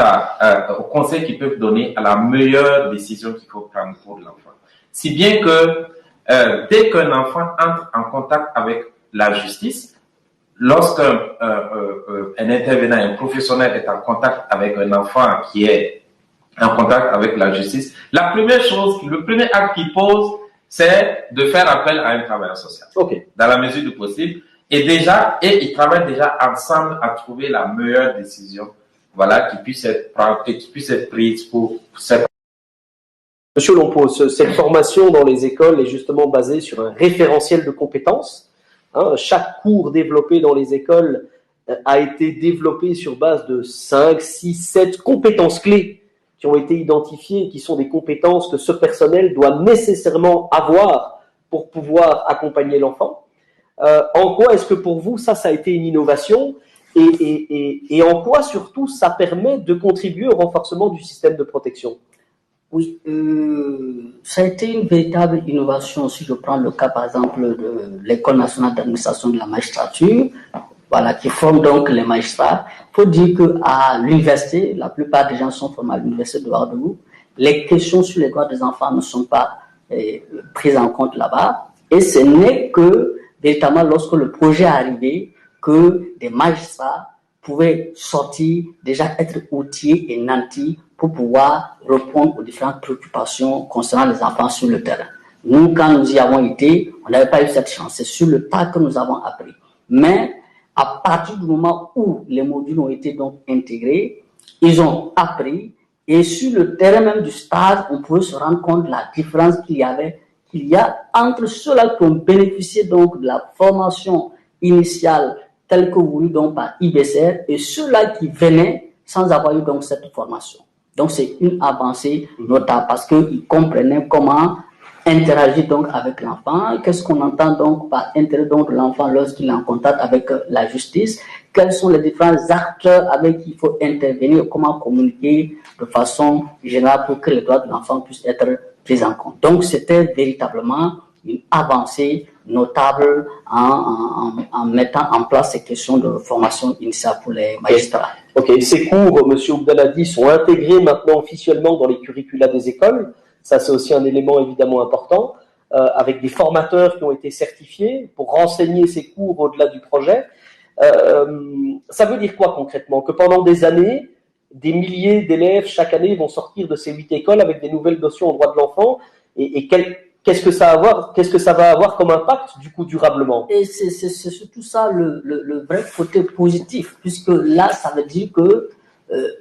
aux conseils qu'ils peuvent donner à la meilleure décision qu'il faut prendre pour l'enfant. Si bien que dès qu'un enfant entre en contact avec la justice, lorsqu'un intervenant, un professionnel est en contact avec un enfant qui est en contact avec la justice, la première chose, le premier acte qu'il pose, c'est de faire appel à un travailleur social. Okay. Dans la mesure du possible. Et ils travaillent déjà ensemble à trouver la meilleure décision, voilà, qui puisse être prise pour cette. Monsieur Lompos, cette formation dans les écoles est justement basée sur un référentiel de compétences. Chaque cours développé dans les écoles a été développé sur base de 5, 6, 7 compétences clés qui ont été identifiées, qui sont des compétences que ce personnel doit nécessairement avoir pour pouvoir accompagner l'enfant. En quoi est-ce que pour vous, ça a été une innovation et en quoi surtout ça permet de contribuer au renforcement du système de protection? Oui, ça a été une véritable innovation. Si je prends le cas par exemple de l'École nationale d'administration de la magistrature, voilà, qui forme donc les magistrats. Il faut dire qu'à l'université, la plupart des gens sont formés à l'université de Ouagadougou. Les questions sur les droits des enfants ne sont pas prises en compte là-bas. Et ce n'est que véritablement lorsque le projet est arrivé que des magistrats pouvaient sortir, déjà être outillés et nantis pour pouvoir répondre aux différentes préoccupations concernant les enfants sur le terrain. Nous, quand nous y avons été, on n'avait pas eu cette chance. C'est sur le tas que nous avons appris. Mais à partir du moment où les modules ont été donc intégrés, ils ont appris et sur le terrain même du stage, on pouvait se rendre compte de la différence qu'il y a entre ceux-là qui ont bénéficié donc de la formation initiale telle que voulue donc par IBCR et ceux-là qui venaient sans avoir eu donc cette formation. Donc c'est une avancée notable parce qu'ils comprenaient comment interagir donc avec l'enfant, qu'est-ce qu'on entend donc par intérêt donc de l'enfant lorsqu'il est en contact avec la justice, quels sont les différents acteurs avec qui il faut intervenir, comment communiquer de façon générale pour que les droits de l'enfant puissent être pris en compte. Donc c'était véritablement une avancée notable en mettant en place ces questions de formation initiale pour les magistrats. Ok, ces cours, M. Oubdaladi, sont intégrés maintenant officiellement dans les curricula des écoles. Ça, c'est aussi un élément évidemment important, avec des formateurs qui ont été certifiés pour renseigner ces cours au-delà du projet. Ça veut dire quoi concrètement? Que pendant des années, des milliers d'élèves chaque année vont sortir de ces 8 écoles avec des nouvelles notions aux droits de l'enfant et qu'est-ce que ça va avoir comme impact du coup durablement? Et c'est surtout ça le vrai côté positif, puisque là, ça veut dire que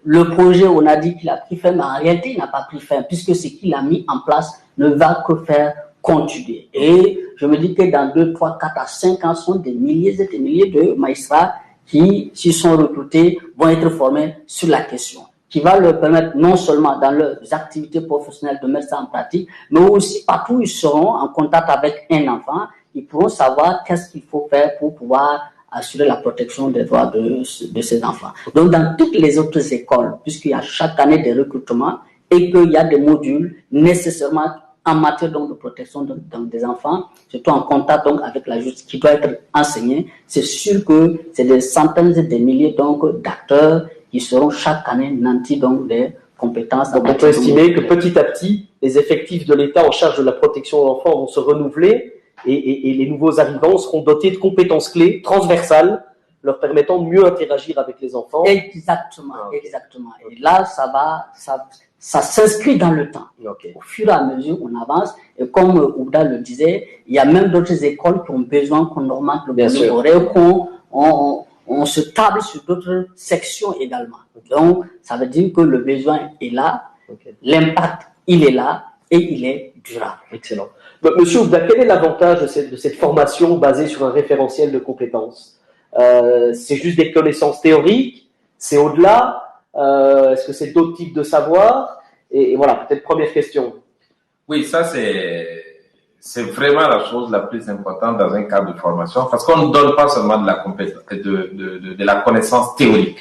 le projet, on a dit qu'il a pris fin, mais en réalité, il n'a pas pris fin, puisque ce qu'il a mis en place ne va que faire continuer. Et je me dis que dans 2, 3, 4 à 5 ans, sont des milliers et des milliers de magistrats qui, s'ils sont recrutés, vont être formés sur la question, qui va leur permettre non seulement dans leurs activités professionnelles de mettre ça en pratique, mais aussi partout où ils seront en contact avec un enfant, ils pourront savoir qu'est-ce qu'il faut faire pour pouvoir assurer la protection des droits de ces enfants. Donc, dans toutes les autres écoles, puisqu'il y a chaque année des recrutements et qu'il y a des modules nécessairement en matière donc, de protection des enfants, surtout en contact donc, avec la justice qui doit être enseignée, c'est sûr que c'est des centaines et des milliers donc, d'acteurs qui seront chaque année nantis donc, des compétences. Donc, on peut estimer que petit à petit, les effectifs de l'État en charge de la protection de l'enfant vont se renouveler et les nouveaux arrivants seront dotés de compétences clés transversales leur permettant de mieux interagir avec les enfants. Exactement, exactement. Et là, ça s'inscrit dans le temps. Okay. Au fur et à mesure, on avance. Et comme Ouda le disait, il y a même d'autres écoles qui ont besoin qu'on augmente le volume horaire, qu'on se table sur d'autres sections également. Donc, ça veut dire que le besoin est là. Okay. L'impact il est là et il est durable. Excellent. Monsieur Oubda, quel est l'avantage de cette formation basée sur un référentiel de compétences? C'est juste des connaissances théoriques? C'est au-delà? Est-ce que c'est d'autres types de savoirs? Et voilà, peut-être première question. Oui, ça c'est vraiment la chose la plus importante dans un cadre de formation, parce qu'on ne donne pas seulement de la compétence, de la connaissance théorique.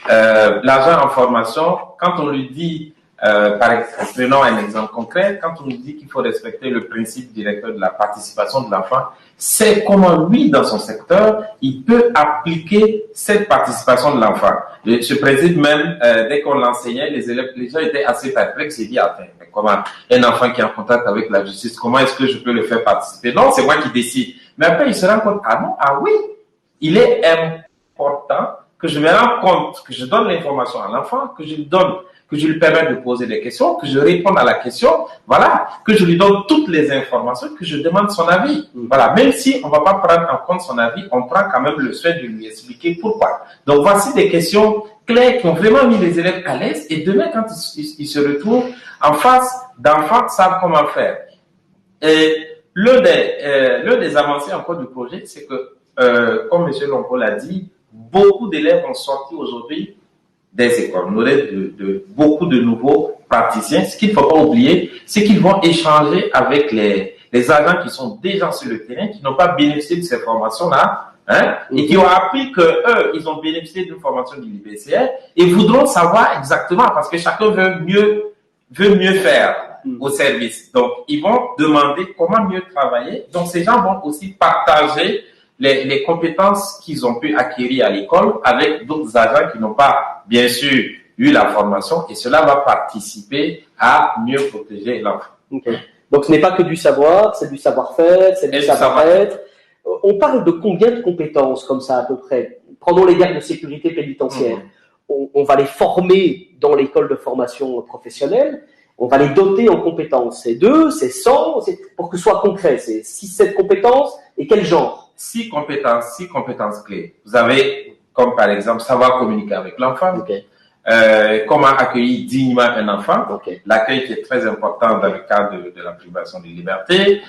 L'agent en formation, quand on lui dit, par exemple, prenons un exemple concret, quand on lui dit qu'il faut respecter le principe directeur de la participation de l'enfant, c'est comment lui, dans son secteur, il peut appliquer cette participation de l'enfant. Ce principe même, dès qu'on l'enseignait, les gens étaient assez perplexes. Ils disent, attends, mais comment un enfant qui est en contact avec la justice, comment est-ce que je peux le faire participer? Non, c'est moi qui décide. Mais après, il se rend compte, ah non, ah oui, il est important que je me rende compte, que je donne l'information à l'enfant, que je lui permette de poser des questions, que je réponde à la question, voilà, que je lui donne toutes les informations, que je demande son avis. Voilà, même si on ne va pas prendre en compte son avis, on prend quand même le soin de lui expliquer pourquoi. Donc, voici des questions claires qui ont vraiment mis les élèves à l'aise, et demain, quand ils se retrouvent en face d'enfants, savent comment faire. Et l'un des avancées encore du projet, c'est que, comme M. Lompo l'a dit, beaucoup d'élèves ont sorti aujourd'hui des écoles. On aurait beaucoup de nouveaux praticiens. Ce qu'il ne faut pas oublier, c'est qu'ils vont échanger avec les agents qui sont déjà sur le terrain, qui n'ont pas bénéficié de ces formations-là, hein, et qui ont appris que eux, ils ont bénéficié d'une formation de l'IBCR et voudront savoir exactement, parce que chacun veut mieux faire au service. Donc, ils vont demander comment mieux travailler. Donc, ces gens vont aussi partager les compétences qu'ils ont pu acquérir à l'école avec d'autres agents qui n'ont pas, bien sûr, eu la formation, et cela va participer à mieux protéger l'enfant. Okay. Donc, ce n'est pas que du savoir, c'est du savoir-faire, c'est du savoir-être. On parle de combien de compétences comme ça à peu près? Prenons les gardes de sécurité pénitentiaire. On va les former dans l'école de formation professionnelle. On va les doter en compétences. C'est 2, c'est 100, pour que ce soit concret. C'est 6-7 compétences. Et quel genre? 6 compétences clés. Vous avez, comme par exemple, savoir communiquer avec l'enfant. Okay. Comment accueillir dignement un enfant. Okay. L'accueil qui est très important dans le cadre de la privation de liberté.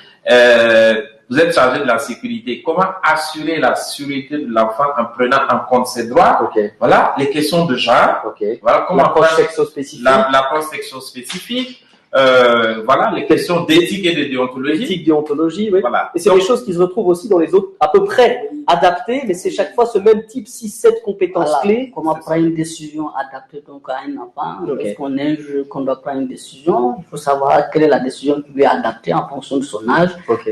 Vous êtes chargé de la sécurité. Comment assurer la sécurité de l'enfant en prenant en compte ses droits. Okay. Voilà, les questions de genre. Okay. Voilà, comment l'approche sexo-spécifique. L'approche sexo-spécifique. Voilà, les questions d'éthique et de déontologie. Éthique, déontologie, oui. Voilà. Et c'est des choses qui se retrouvent aussi dans les autres, à peu près adaptées, mais c'est chaque fois ce même type 6-7 compétences clés. Comment prendre une décision adaptée donc à un enfant. Lorsqu'on est un jeu, qu'on doit prendre une décision, il faut savoir quelle est la décision qui lui est adaptée en fonction de son âge.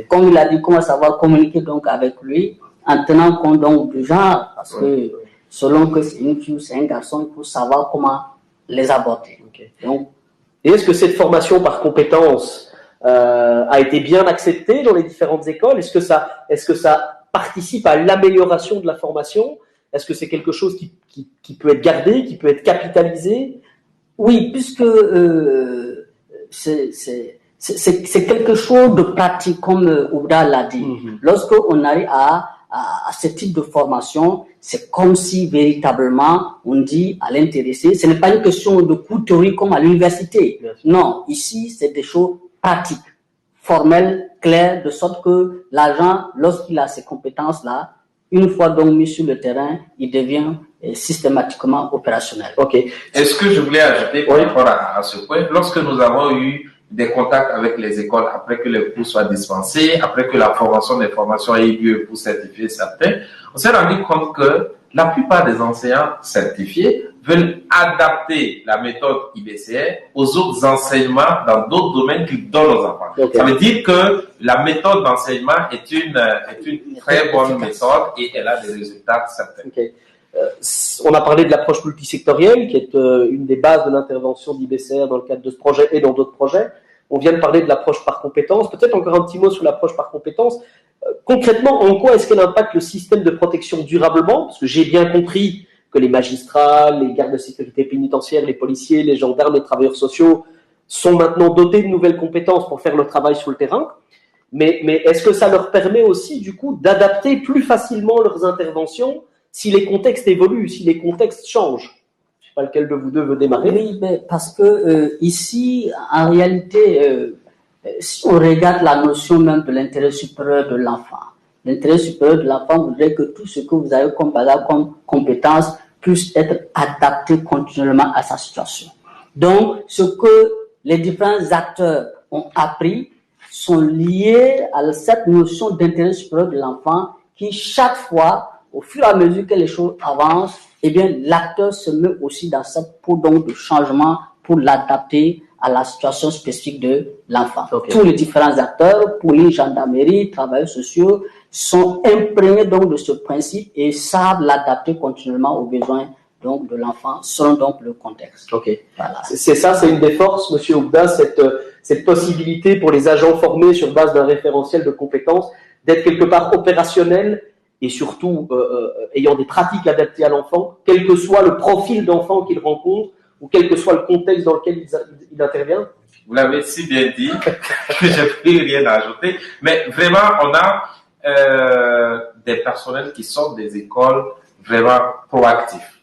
Comme il a dit, comment savoir communiquer donc avec lui en tenant compte donc du genre, parce que selon que c'est une fille ou c'est un garçon, il faut savoir comment les aborder. Donc, et est-ce que cette formation par compétences a été bien acceptée dans les différentes écoles? Est-ce que ça participe à l'amélioration de la formation? Est-ce que c'est quelque chose qui peut être gardé, qui peut être capitalisé? Oui, puisque c'est quelque chose de pratique, comme Oubda l'a dit. Lorsqu'on arrive à ce type de formation, c'est comme si véritablement on dit à l'intéressé, ce n'est pas une question de cours théorique comme à l'université. Non, ici c'est des choses pratiques, formelles, claires, de sorte que l'agent, lorsqu'il a ces compétences-là, une fois donc mis sur le terrain, il devient systématiquement opérationnel. Est-ce que je voulais ajouter par rapport à ce point, lorsque nous avons eu des contacts avec les écoles après que les cours soient dispensés, après que la formation des formations ait lieu pour certifier certains, on s'est rendu compte que la plupart des enseignants certifiés veulent adapter la méthode IBCR aux autres enseignements dans d'autres domaines qu'ils donnent aux enfants. Ça veut dire que la méthode d'enseignement est une très bonne méthode et elle a des résultats certains. On a parlé de l'approche multisectorielle, qui est une des bases de l'intervention d'IBCR dans le cadre de ce projet et dans d'autres projets. On vient de parler de l'approche par compétences. Peut-être encore un petit mot sur l'approche par compétences. Concrètement, en quoi est-ce qu'elle impacte le système de protection durablement? Parce que j'ai bien compris que les magistrats, les gardes de sécurité pénitentiaire, les policiers, les gendarmes, les travailleurs sociaux sont maintenant dotés de nouvelles compétences pour faire le travail sur le terrain. Mais est-ce que ça leur permet aussi, du coup, d'adapter plus facilement leurs interventions si les contextes évoluent, si les contextes changent? sais pas lequel de vous deux veut démarrer. Oui, mais parce que ici, en réalité, si on regarde la notion même de l'intérêt supérieur de l'enfant, l'intérêt supérieur de l'enfant voudrait que tout ce que vous avez comme bagage, comme compétence, puisse être adapté continuellement à sa situation. Donc, ce que les différents acteurs ont appris sont liés à cette notion d'intérêt supérieur de l'enfant qui, chaque fois, au fur et à mesure que les choses avancent, eh bien, l'acteur se met aussi dans cette peau donc de changement pour l'adapter à la situation spécifique de l'enfant. Okay. Tous les différents acteurs, police, gendarmerie, travailleurs sociaux, sont imprégnés donc de ce principe et savent l'adapter continuellement aux besoins donc de l'enfant selon donc le contexte. Ok. Voilà. C'est ça, c'est une des forces, Monsieur Ougda, cette possibilité pour les agents formés sur base d'un référentiel de compétences d'être quelque part opérationnels et surtout ayant des pratiques adaptées à l'enfant, quel que soit le profil d'enfant qu'il rencontre ou quel que soit le contexte dans lequel il intervient. Vous l'avez si bien dit que je n'ai plus rien à ajouter. Mais vraiment, on a des personnels qui sortent des écoles vraiment proactifs.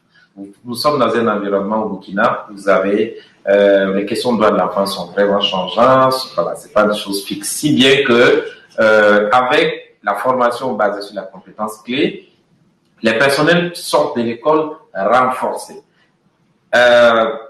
Nous sommes dans un environnement au Burkina, vous avez les questions de droits de l'enfant sont vraiment changeantes. Voilà, c'est pas une chose fixe. Si bien que avec la formation basée sur la compétence clé, les personnels sortent de l'école renforcés.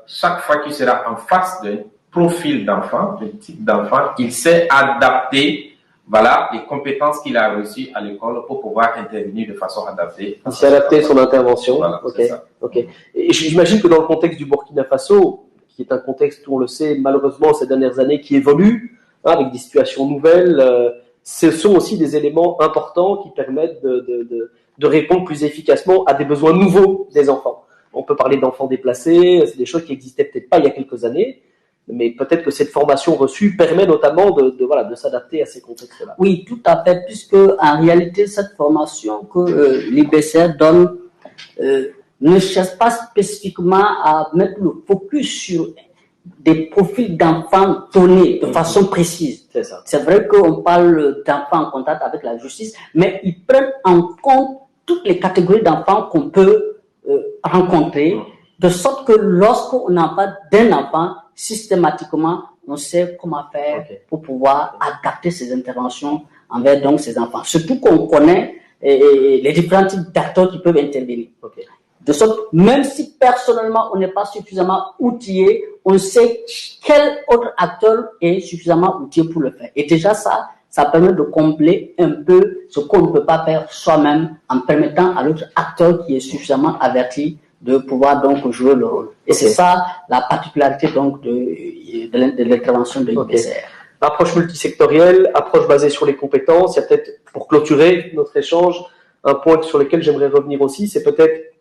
Chaque fois qu'il sera en face d'un profil d'enfant, d'un type d'enfant, il sait adapter, voilà, les compétences qu'il a reçues à l'école pour pouvoir intervenir de façon adaptée. Il sait adapter son intervention. Voilà, okay. Okay. Et j'imagine que dans le contexte du Burkina Faso, qui est un contexte, on le sait, malheureusement ces dernières années, qui évolue, hein, avec des situations nouvelles, ce sont aussi des éléments importants qui permettent de répondre plus efficacement à des besoins nouveaux des enfants. On peut parler d'enfants déplacés, c'est des choses qui n'existaient peut-être pas il y a quelques années, mais peut-être que cette formation reçue permet notamment de s'adapter à ces contextes-là. Oui, tout à fait, puisque en réalité, cette formation que l'IBCR donne ne cherche pas spécifiquement à mettre le focus sur des profils d'enfants donnés de façon précise. C'est ça. C'est vrai qu'on parle d'enfants en contact avec la justice, mais ils prennent en compte toutes les catégories d'enfants qu'on peut rencontrer, de sorte que lorsqu'on en parle d'un enfant, systématiquement, on sait comment faire pour pouvoir adapter ses interventions envers donc ces enfants. Surtout qu'on connaît les différents types d'acteurs qui peuvent intervenir. De sorte, même si personnellement on n'est pas suffisamment outillé, on sait quel autre acteur est suffisamment outillé pour le faire. Et déjà ça permet de combler un peu ce qu'on ne peut pas faire soi-même en permettant à l'autre acteur qui est suffisamment averti de pouvoir donc jouer le rôle. Et c'est ça la particularité donc de l'intervention de l'IBCR. Approche multisectorielle, approche basée sur les compétences. Il y a peut-être, pour clôturer notre échange, un point sur lequel j'aimerais revenir aussi, c'est peut-être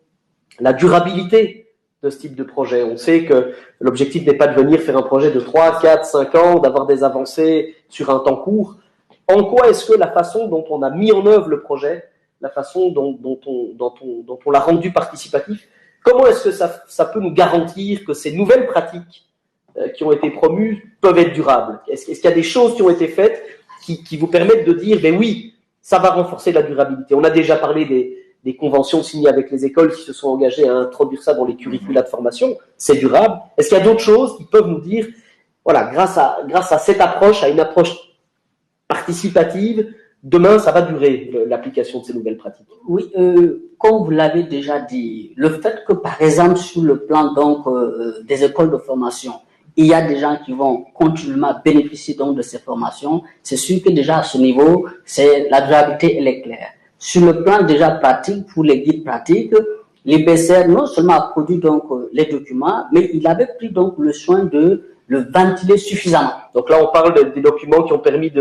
la durabilité de ce type de projet. On sait que l'objectif n'est pas de venir faire un projet de 3, 4, 5 ans, d'avoir des avancées sur un temps court. En quoi est-ce que la façon dont on a mis en œuvre le projet, la façon dont on l'a rendu participatif, comment est-ce que ça peut nous garantir que ces nouvelles pratiques qui ont été promues peuvent être durables? Est-ce qu'il y a des choses qui ont été faites qui vous permettent de dire, ben oui, ça va renforcer la durabilité? On a déjà parlé des conventions signées avec les écoles qui se sont engagées à introduire ça dans les curricula de formation. C'est durable. Est-ce qu'il y a d'autres choses qui peuvent nous dire, voilà, grâce à cette approche, à une approche participative, demain, ça va durer, l'application de ces nouvelles pratiques? Oui, comme vous l'avez déjà dit, le fait que, par exemple, sur le plan donc des écoles de formation, il y a des gens qui vont continuellement bénéficier donc de ces formations, c'est sûr que déjà à ce niveau, c'est la durabilité, elle est claire. Sur le plan déjà pratique, pour les guides pratiques, l'IBCR non seulement a produit donc les documents, mais il avait pris donc le soin de le ventiler suffisamment. Donc là, on parle des documents qui ont permis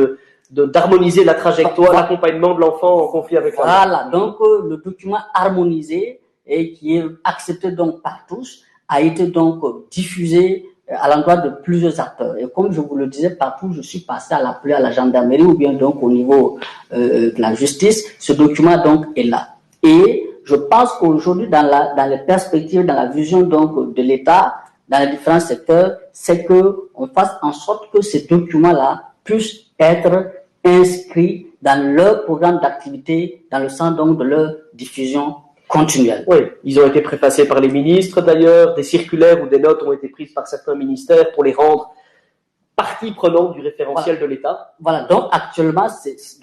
d'harmoniser la trajectoire, l'accompagnement de l'enfant en conflit avec la mère. Voilà, donc le document harmonisé et qui est accepté donc par tous a été donc diffusé à l'endroit de plusieurs acteurs. Et comme je vous le disais, partout je suis passé à l'appel à la gendarmerie ou bien donc au niveau de la justice, ce document donc est là. Et je pense qu'aujourd'hui dans les perspectives, dans la vision donc de l'État, dans les différents secteurs, c'est que on fasse en sorte que ces documents-là puissent être inscrits dans leur programme d'activité, dans le sens donc de leur diffusion continuelle. Oui, ils ont été préfacés par les ministres d'ailleurs, des circulaires ou des notes ont été prises par certains ministères pour les rendre partie prenante du référentiel de l'État. Voilà, donc actuellement,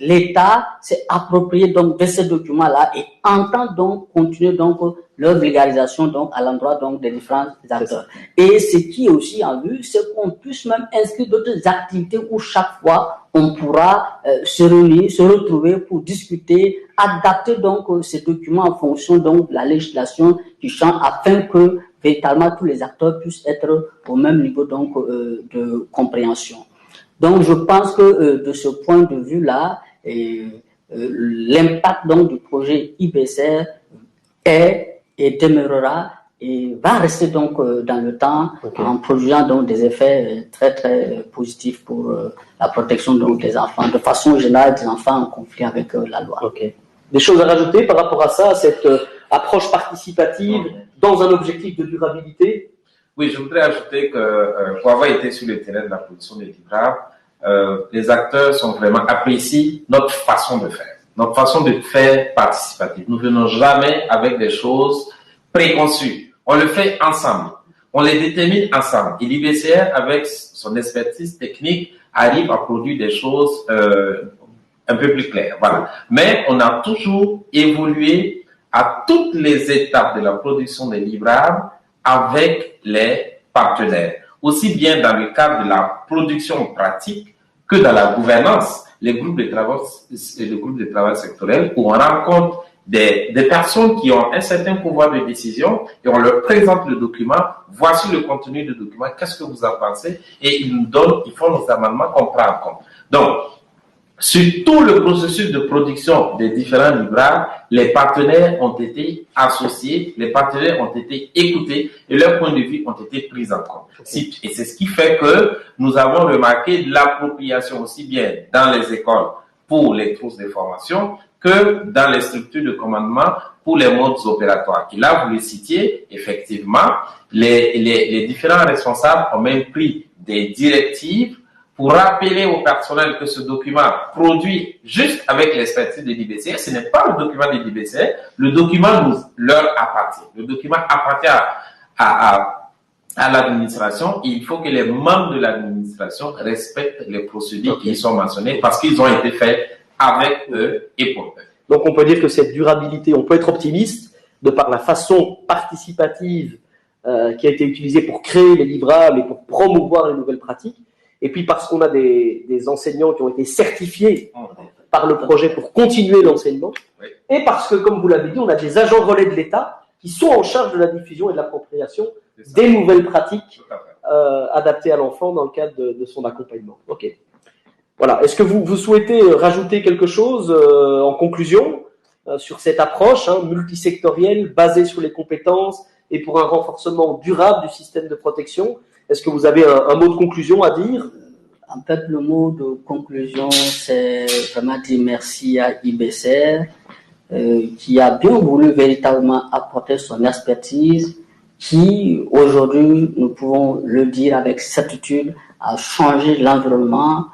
l'État s'est approprié donc de ces documents-là et entend donc continuer donc leur vulgarisation donc à l'endroit donc des différents acteurs. Et ce qui est aussi en vue, c'est qu'on puisse même inscrire d'autres activités où chaque fois on pourra se réunir, se retrouver pour discuter, adapter donc ces documents en fonction donc de la législation qui change afin que véritablement tous les acteurs puissent être au même niveau donc de compréhension. Donc je pense que de ce point de vue-là, l'impact donc du projet IBCR est et demeurera et va rester donc dans le temps en produisant donc des effets très très positifs pour la protection donc des enfants, de façon générale des enfants en conflit avec la loi. Des choses à rajouter par rapport à ça, à cette approche participative dans un objectif de durabilité? Oui, je voudrais ajouter que pour avoir été sur le terrain de la production des livrables, les acteurs sont vraiment apprécient notre façon de faire, notre façon de faire participative. Nous venons jamais avec des choses préconçues. On le fait ensemble. On les détermine ensemble. Et l'IBCR, avec son expertise technique, arrive à produire des choses un peu plus claires. Voilà. Mais on a toujours évolué à toutes les étapes de la production des livrables avec les partenaires. Aussi bien dans le cadre de la production pratique que dans la gouvernance, les groupes de travail sectoriels où on rencontre des personnes qui ont un certain pouvoir de décision et on leur présente le document, voici le contenu du document, qu'est-ce que vous en pensez? Et ils font nos amendements qu'on prend en compte. Donc, sur tout le processus de production des différents livrables, les partenaires ont été associés, les partenaires ont été écoutés et leurs points de vue ont été pris en compte. Et c'est ce qui fait que nous avons remarqué l'appropriation aussi bien dans les écoles pour les trousses de formation que dans les structures de commandement pour les modes opératoires. Et là, vous le citiez, effectivement, les différents responsables ont même pris des directives pour rappeler au personnel que ce document produit juste avec l'expertise de l'IBCR, ce n'est pas le document de l'IBCR, le document leur appartient. Le document appartient à l'administration. Il faut que les membres de l'administration respectent les procédures qui sont mentionnées parce qu'ils ont été faits avec eux et pour eux. Donc on peut dire que cette durabilité, on peut être optimiste de par la façon participative qui a été utilisée pour créer les livrables et pour promouvoir les nouvelles pratiques. Et puis parce qu'on a des enseignants qui ont été certifiés par le projet pour continuer l'enseignement. Et parce que, comme vous l'avez dit, on a des agents relais de l'État qui sont en charge de la diffusion et de l'appropriation des nouvelles pratiques adaptées à l'enfant dans le cadre de son accompagnement. Ok. Voilà. Est-ce que vous souhaitez rajouter quelque chose en conclusion sur cette approche multisectorielle basée sur les compétences et pour un renforcement durable du système de protection? Est-ce que vous avez un mot de conclusion à dire? En fait, le mot de conclusion, c'est vraiment dire merci à IBCR qui a bien voulu véritablement apporter son expertise qui, aujourd'hui, nous pouvons le dire avec certitude, a changé l'environnement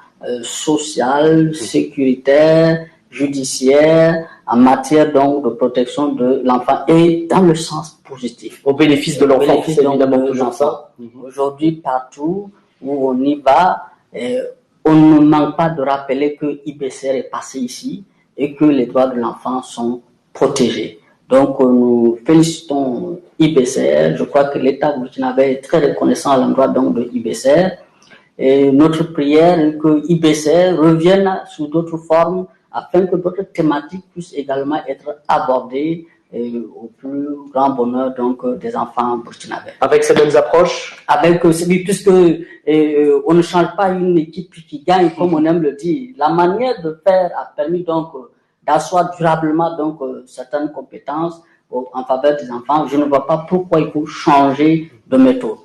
social, sécuritaire, judiciaire, en matière donc de protection de l'enfant et dans le sens positif. Au bénéfice de l'enfant, c'est évidemment toujours ça. Aujourd'hui, partout où on y va, on ne manque pas de rappeler que IBCR est passé ici et que les droits de l'enfant sont protégés. Donc, nous félicitons IBCR. Je crois que l'État burkinabé est très reconnaissant à l'endroit donc de IBCR. Et notre prière est que IBCR revienne sous d'autres formes afin que d'autres thématiques puissent également être abordées au plus grand bonheur donc des enfants burkinabés. Avec ces mêmes approches? Avec puisque on ne change pas une équipe qui gagne comme on aime le dire. La manière de faire a permis donc d'asseoir durablement donc certaines compétences en faveur des enfants. Je ne vois pas pourquoi il faut changer de méthode.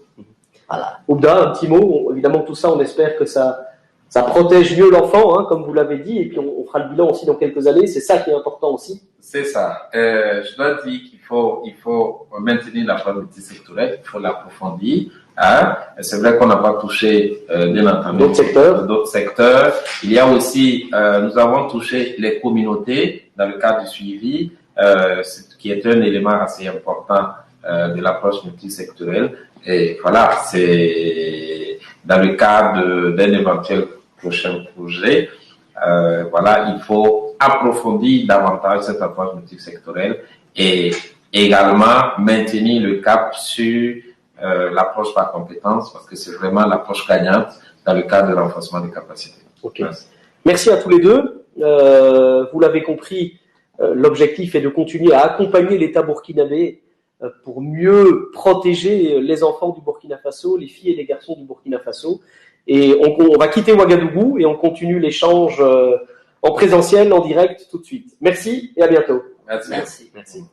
Voilà. Oubda, un petit mot. Évidemment, tout ça, on espère que ça protège mieux l'enfant, comme vous l'avez dit, et puis on fera le bilan aussi dans quelques années. C'est ça qui est important aussi. C'est ça. Je dois dire qu'il faut maintenir la part multisectorielle, il faut l'approfondir. C'est vrai qu'on n'a pas touché, bien entendu, d'autres secteurs. Il y a aussi, nous avons touché les communautés dans le cadre du suivi, qui est un élément assez important de l'approche multisectorielle. Et voilà, c'est dans le cadre d'un éventuel prochain projet. Voilà, il faut approfondir davantage cette approche multisectorielle et également maintenir le cap sur l'approche par compétence, parce que c'est vraiment l'approche gagnante dans le cadre de renforcement des capacités. Okay. Merci à tous les deux. Vous l'avez compris, l'objectif est de continuer à accompagner l'État burkinabé pour mieux protéger les enfants du Burkina Faso, les filles et les garçons du Burkina Faso. Et on va quitter Ouagadougou et on continue l'échange en présentiel, en direct, tout de suite. Merci et à bientôt. Merci. Merci. Merci.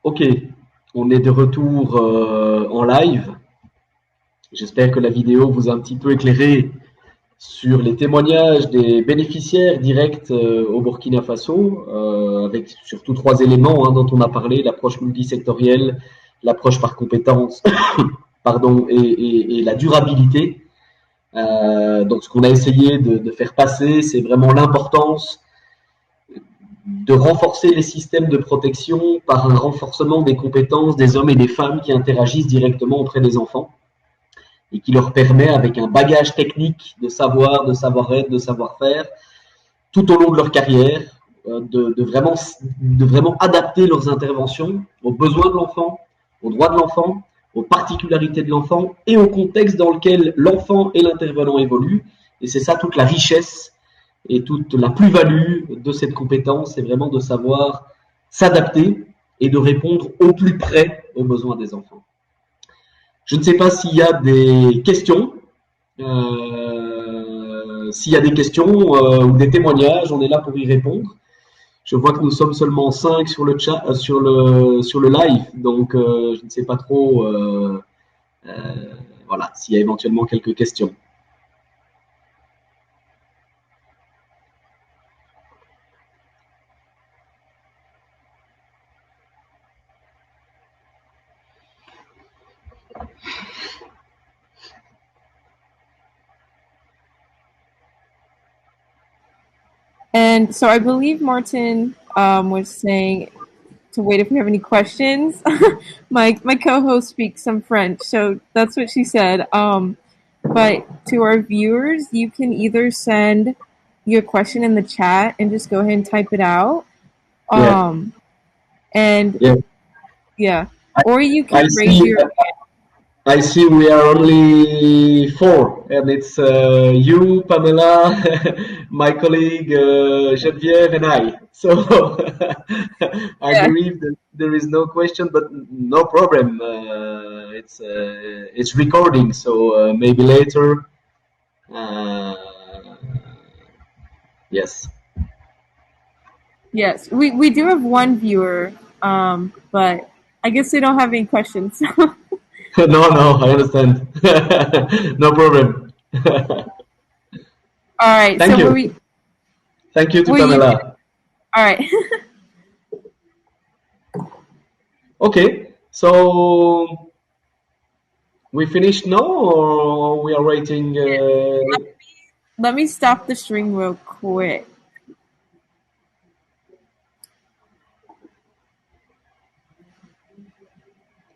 Ok, on est de retour en live. J'espère que la vidéo vous a un petit peu éclairé sur les témoignages des bénéficiaires directs au Burkina Faso, avec surtout 3 éléments dont on a parlé, l'approche multisectorielle, l'approche par compétences pardon, et la durabilité. Donc ce qu'on a essayé de faire passer, c'est vraiment l'importance de renforcer les systèmes de protection par un renforcement des compétences des hommes et des femmes qui interagissent directement auprès des enfants et qui leur permet, avec un bagage technique de savoir, de savoir-être, de savoir-faire, tout au long de leur carrière, de vraiment adapter leurs interventions aux besoins de l'enfant, aux droits de l'enfant, aux particularités de l'enfant et au contexte dans lequel l'enfant et l'intervenant évoluent. Et c'est ça toute la richesse et toute la plus-value de cette compétence, c'est vraiment de savoir s'adapter et de répondre au plus près aux besoins des enfants. Je ne sais pas s'il y a des questions. S'il y a des questions ou des témoignages, on est là pour y répondre. Je vois que nous sommes seulement 5 sur le chat, sur le live, donc je ne sais pas trop. Voilà, s'il y a éventuellement quelques questions. And so I believe Martin was saying to wait if we have any questions. my co-host speaks some French, so that's what she said. But to our viewers, you can either send your question in the chat and just go ahead and type it out. Or you can raise your hand. I see we are only 4, and it's you, Pamela, my colleague Geneviève, and I. So I believe that there is no question, but no problem. It's recording, so maybe later. Yes. Yes, we do have one viewer, but I guess they don't have any questions. No, I understand. No problem. All right. Thank you. Thank you to Pamela. All right. Okay, so we finished now, or we are waiting? Let me stop the stream real quick.